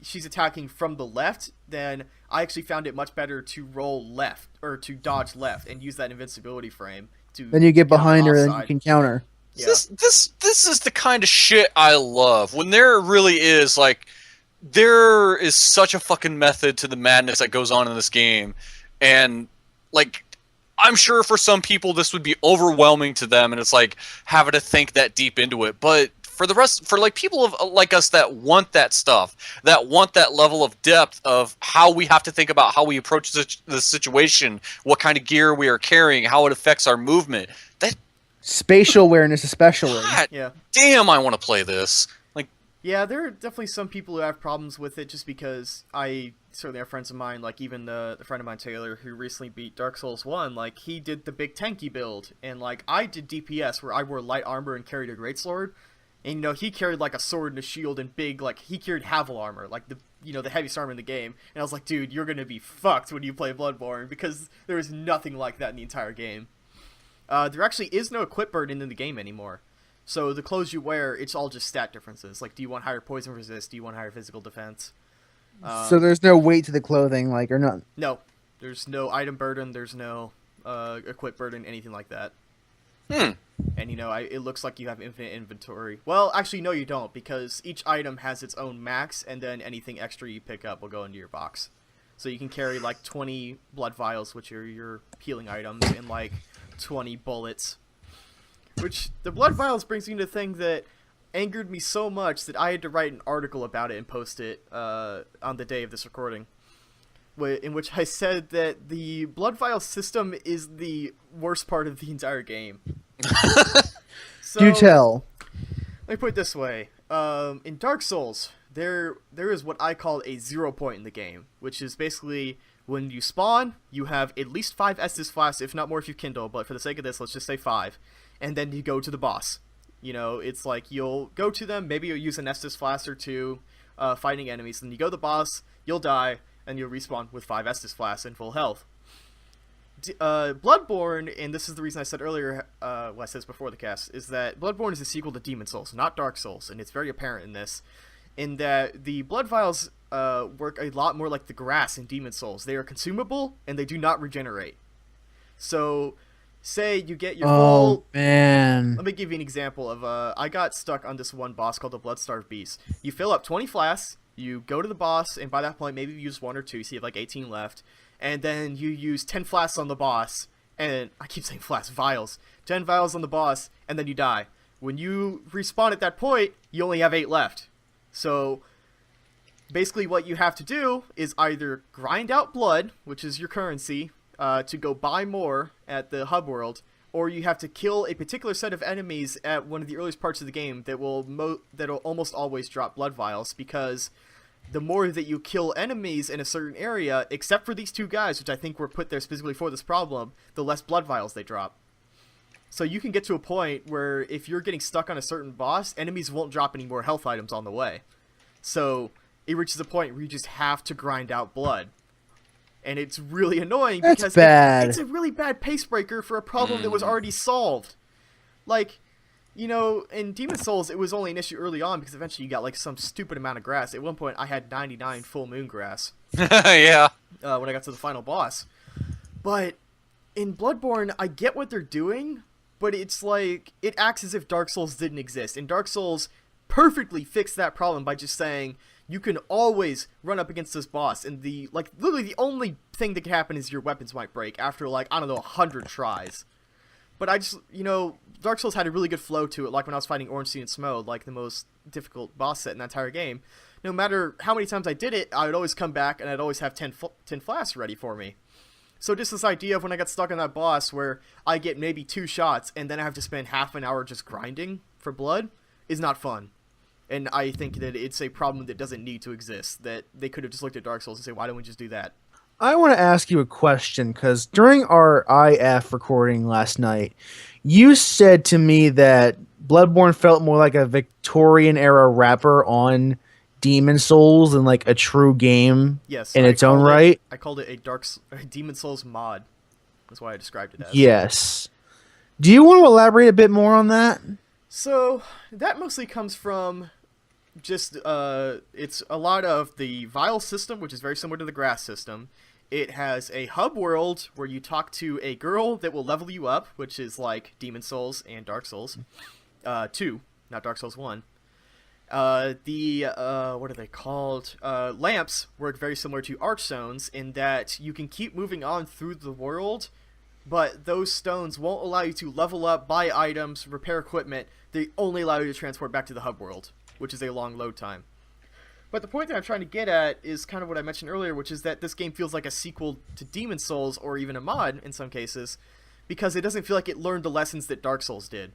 she's attacking from the left, then I actually found it much better to roll left, or to dodge left, and use that invincibility frame to... Then you get behind her and you can counter. Yeah. This is the kind of shit I love. When there really is, like, there is such a fucking method to the madness that goes on in this game. And, like, I'm sure for some people this would be overwhelming to them, and it's like having to think that deep into it. But For the rest, for like people like us that want that stuff, that want that level of depth of how we have to think about how we approach the situation, what kind of gear we are carrying, how it affects our movement. That Spatial awareness, especially. God Yeah. damn, I want to play this. Like, Yeah, there are definitely some people who have problems with it just because I certainly have friends of mine, like even the friend of mine, Taylor, who recently beat Dark Souls 1, like he did the big tanky build, and like I did DPS where I wore light armor and carried a greatsword, and you know, he carried like a sword and a shield and big, like he carried Havel armor, like the, you know, the heaviest armor in the game, and I was like, dude, you're gonna be fucked when you play Bloodborne, because there is nothing like that in the entire game. There actually is no equip burden in the game anymore. So the clothes you wear, it's all just stat differences. Like, do you want higher poison resist? Do you want higher physical defense? So there's no weight to the clothing, like, or not. No. There's no item burden. There's no equip burden, anything like that. And, you know, it looks like you have infinite inventory. Well, actually, no, you don't, because each item has its own max, and then anything extra you pick up will go into your box. So you can carry, like, 20 blood vials, which are your healing items, and, like, 20 bullets. Which, the blood vials brings me to a thing that angered me so much that I had to write an article about it and post it on the day of this recording. In which I said that the blood vial system is the worst part of the entire game. So, Do tell. let me put it this way. In Dark Souls, there is what I call a 0 point in the game, which is basically when you spawn, you have at least 5 Estus flasks, if not more if you kindle, but for the sake of this, let's just say 5. And then you go to the boss. You know, it's like you'll go to them, maybe you'll use an Estus flask or 2 fighting enemies, then you go to the boss, you'll die, and you'll respawn with 5 Estus flasks and full health. Bloodborne, and this is the reason I said earlier, what I said before the cast, is that Bloodborne is a sequel to Demon Souls, not Dark Souls, and it's very apparent in this, in that the blood vials work a lot more like the grass in Demon Souls. They are consumable, and they do not regenerate. So, say you get your full... man. Let me give you an example of, I got stuck on this one boss called the Bloodstarved Beast. You fill up 20 flasks, you go to the boss, and by that point, maybe you use 1 or 2, so you have like 18 left, and then you use 10 flasks on the boss, and I keep saying flasks, vials. 10 vials on the boss, and then you die. When you respawn at that point, you only have 8 left. So, basically what you have to do is either grind out blood, which is your currency, to go buy more at the hub world, or you have to kill a particular set of enemies at one of the earliest parts of the game that will that'll almost always drop blood vials, because the more that you kill enemies in a certain area, except for these 2 guys, which I think were put there specifically for this problem, the less blood vials they drop. So you can get to a point where if you're getting stuck on a certain boss, enemies won't drop any more health items on the way. So it reaches a point where you just have to grind out blood. And it's really annoying because it's a really bad pace breaker for a problem that was already solved. Like, you know, in Demon Souls, it was only an issue early on because eventually you got like some stupid amount of grass. At one point, I had 99 full moon grass. Yeah. When I got to the final boss. But in Bloodborne, I get what they're doing, but it's like, it acts as if Dark Souls didn't exist. And Dark Souls perfectly fixed that problem by just saying, you can always run up against this boss, and literally the only thing that can happen is your weapons might break after, like, I don't know, 100 tries. But I just, you know, Dark Souls had a really good flow to it, like when I was fighting Orange Sea and Smough, like the most difficult boss set in that entire game. No matter how many times I did it, I would always come back, and I'd always have 10 flasks ready for me. So just this idea of when I got stuck on that boss where I get maybe 2 shots, and then I have to spend half an hour just grinding for blood, is not fun. And I think that it's a problem that doesn't need to exist, that they could have just looked at Dark Souls and say, why don't we just do that? I want to ask you a question, because during our IF recording last night, you said to me that Bloodborne felt more like a Victorian-era wrapper on Demon Souls than like a true game in its own right. I called it a Demon Souls mod. That's why I described it as. Yes. Do you want to elaborate a bit more on that? So, that mostly comes from just, it's a lot of the vial system, which is very similar to the grass system. It has a hub world where you talk to a girl that will level you up, which is like Demon Souls and Dark Souls 2, not Dark Souls 1. What are they called? Lamps work very similar to Archstones in that you can keep moving on through the world but those stones won't allow you to level up, buy items, repair equipment. They only allow you to transport back to the hub world, which is a long load time. But the point that I'm trying to get at is kind of what I mentioned earlier, which is that this game feels like a sequel to Demon's Souls, or even a mod in some cases, because it doesn't feel like it learned the lessons that Dark Souls did.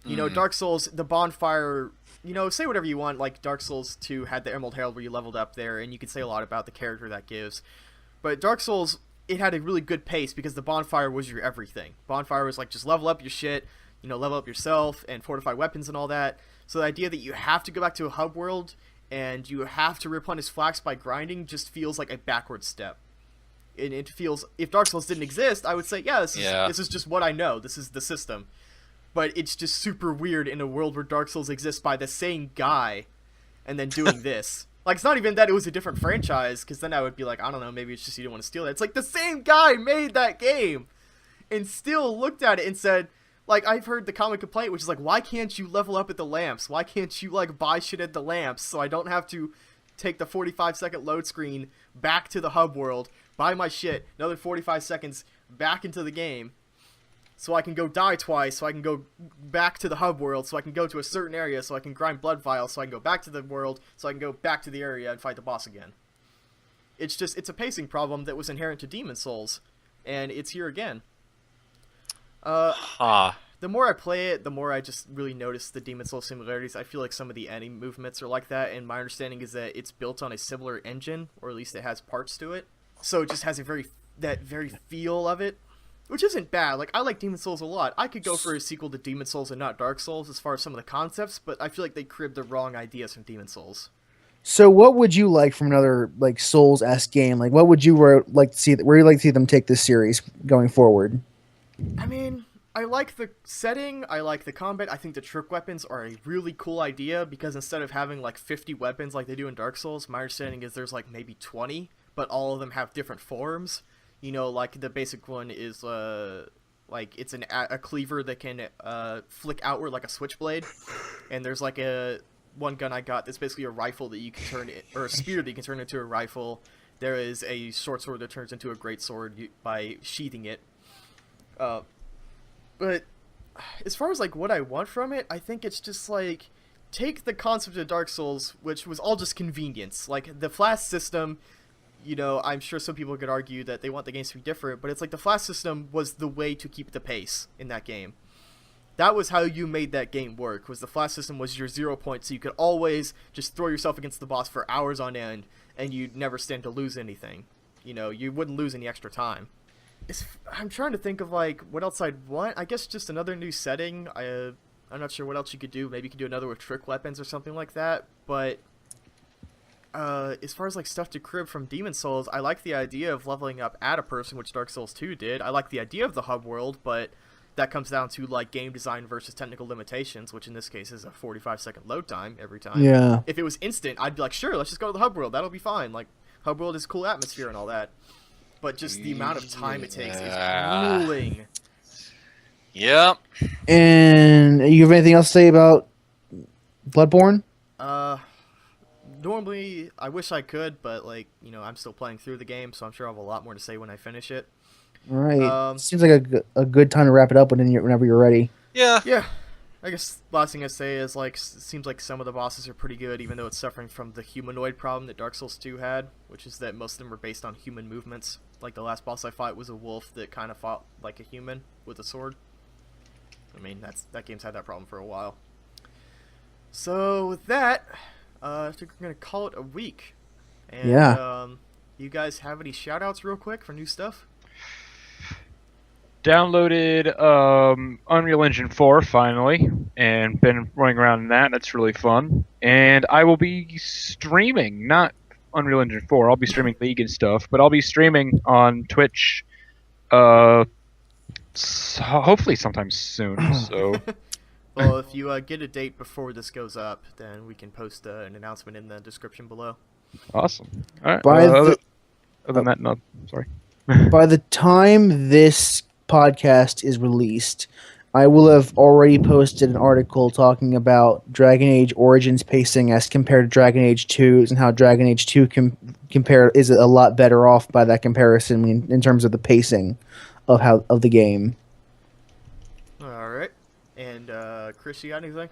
You know, Dark Souls, the bonfire, you know, say whatever you want, like Dark Souls 2 had the Emerald Herald where you leveled up there, and you could say a lot about the character that gives. But Dark Souls, it had a really good pace because the bonfire was your everything. Bonfire was like, just level up your shit, you know, level up yourself, and fortify weapons and all that. So the idea that you have to go back to a hub world and you have to replenish flax by grinding just feels like a backward step. And it feels, if Dark Souls didn't exist, I would say, yeah, this is just what I know. This is the system. But it's just super weird in a world where Dark Souls exists by the same guy and then doing this. Like, it's not even that it was a different franchise, because then I would be like, I don't know, maybe it's just you didn't want to steal it. It's like the same guy made that game and still looked at it and said, like, I've heard the common complaint, which is like, why can't you level up at the lamps? Why can't you, like, buy shit at the lamps so I don't have to take the 45-second load screen back to the hub world, buy my shit, another 45 seconds back into the game, so I can go die twice, so I can go back to the hub world, so I can go to a certain area, so I can grind blood vials, so I can go back to the world, so I can go back to the area and fight the boss again. It's just, it's a pacing problem that was inherent to Demon's Souls, and it's here again. The more I play it, the more I just really notice the Demon's Souls similarities. I feel like some of the enemy movements are like that, and my understanding is that it's built on a similar engine, or at least it has parts to it. So it just has that very feel of it, which isn't bad. Like, I like Demon's Souls a lot. I could go for a sequel to Demon's Souls and not Dark Souls as far as some of the concepts, but I feel like they cribbed the wrong ideas from Demon's Souls. So what would you like from another like Souls-esque game? Like, what would you like to see? Where would you like to see them take this series going forward? I mean, I like the setting, I like the combat. I think the trick weapons are a really cool idea, because instead of having like 50 weapons like they do in Dark Souls, my understanding is there's like maybe 20, but all of them have different forms. You know, like the basic one is like it's a cleaver that can flick outward like a switchblade, and there's like one gun I got that's basically a rifle that you can turn it, or a spear that you can turn into a rifle. There is a short sword that turns into a great sword by sheathing it. But as far as like what I want from it, I think it's just like, take the concept of Dark Souls, which was all just convenience. Like the flash system, you know, I'm sure some people could argue that they want the games to be different, but it's like the flash system was the way to keep the pace in that game. That was how you made that game work, was the flash system was your 0 point, so you could always just throw yourself against the boss for hours on end, and you'd never stand to lose anything. You know, you wouldn't lose any extra time. I'm trying to think of like what else I'd want. I guess just another new setting. I'm not sure what else you could do. Maybe you could do another with trick weapons or something like that. But as far as like stuff to crib from Demon's Souls, I like the idea of leveling up at a person, which Dark Souls 2 did. I like the idea of the hub world, but that comes down to like game design versus technical limitations, which in this case is a 45-second load time every time. Yeah. If it was instant, I'd be like, sure, let's just go to the hub world. That'll be fine. Like, hub world is a cool atmosphere and all that. But just the amount of time it takes is grueling. Yep. And you have anything else to say about Bloodborne? Normally, I wish I could, but like, you know, I'm still playing through the game, so I'm sure I'll have a lot more to say when I finish it. All right. Seems like a good time to wrap it up whenever you're ready. Yeah. Yeah. I guess last thing I'd say is, like, it seems like some of the bosses are pretty good, even though it's suffering from the humanoid problem that Dark Souls 2 had, which is that most of them were based on human movements. Like, the last boss I fought was a wolf that kind of fought like a human with a sword. I mean, that game's had that problem for a while. So, with that, I think we're going to call it a week. And, yeah. You guys have any shout-outs real quick for new stuff? Downloaded Unreal Engine 4 finally, and been running around in that. That's really fun. And I will be streaming, not Unreal Engine 4. I'll be streaming League and stuff, but I'll be streaming on Twitch. Hopefully sometime soon. So. Well, if you get a date before this goes up, then we can post an announcement in the description below. Awesome. All right. Other than that, no. Sorry. By the time this podcast is released, I will have already posted an article talking about Dragon Age Origins pacing as compared to Dragon Age 2's and how Dragon Age 2 is a lot better off by that comparison in terms of the pacing of the game. All right. And Chris, you got anything?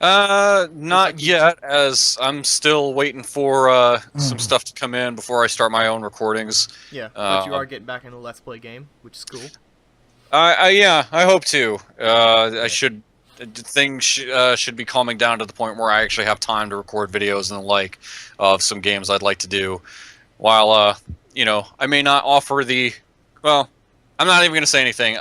Not yet, as I'm still waiting for some stuff to come in before I start my own recordings. Yeah, but you are getting back into Let's Play game, which is cool. Yeah, I hope to. Things should be calming down to the point where I actually have time to record videos and the like of some games I'd like to do. While I may not offer the, well, I'm not even gonna say anything.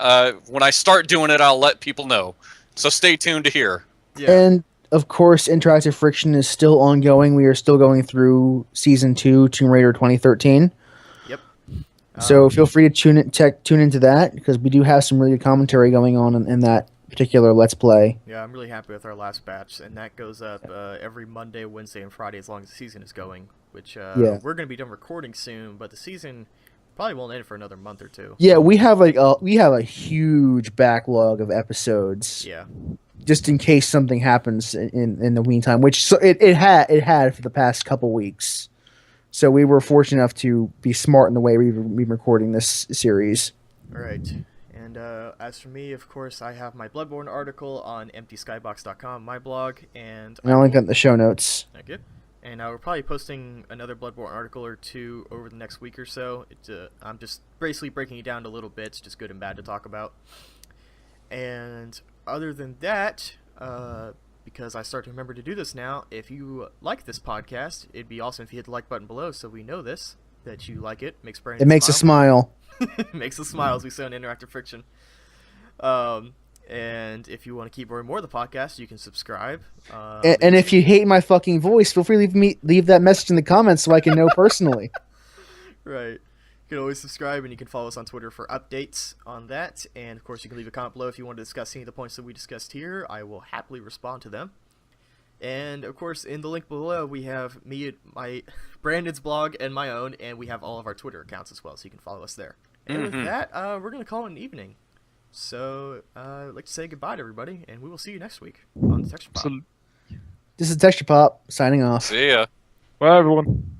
When I start doing it, I'll let people know. So stay tuned to hear. Yeah. And of course, Interactive Friction is still ongoing. We are still going through Season 2, Tomb Raider 2013. Yep. So feel free to tune into that, because we do have some really good commentary going on in that particular Let's Play. Yeah, I'm really happy with our last batch, and that goes up every Monday, Wednesday, and Friday as long as the season is going, which we're going to be done recording soon, but the season probably won't end for another month or two. Yeah, we have a huge backlog of episodes. Yeah. Just in case something happens in the meantime, which it had for the past couple weeks. So we were fortunate enough to be smart in the way we've been recording this series. All right. And as for me, of course, I have my Bloodborne article on EmptySkybox.com, my blog, and I'll link that in the show notes. Thank you. And we're probably posting another Bloodborne article or two over the next week or so. I'm just basically breaking it down to little bits, just good and bad to talk about. And other than that, because I start to remember to do this now, if you like this podcast, it'd be awesome if you hit the like button below so we know that you like it. Makes Brandon It makes smile. us smile. Makes us smile, as we say on Interactive Friction. And if you want to keep hearing more of the podcast, you can subscribe. And if you hate my fucking voice, feel free to leave that message in the comments so I can know personally. Right. You can always subscribe, and you can follow us on Twitter for updates on that. And, of course, you can leave a comment below if you want to discuss any of the points that we discussed here. I will happily respond to them. And, of course, in the link below, we have my Brandon's blog and my own, and we have all of our Twitter accounts as well, so you can follow us there. And with that, we're going to call it an evening. So, I'd like to say goodbye to everybody, and we will see you next week on the Texture Pop. This is Texture Pop, signing off. See ya. Bye, everyone.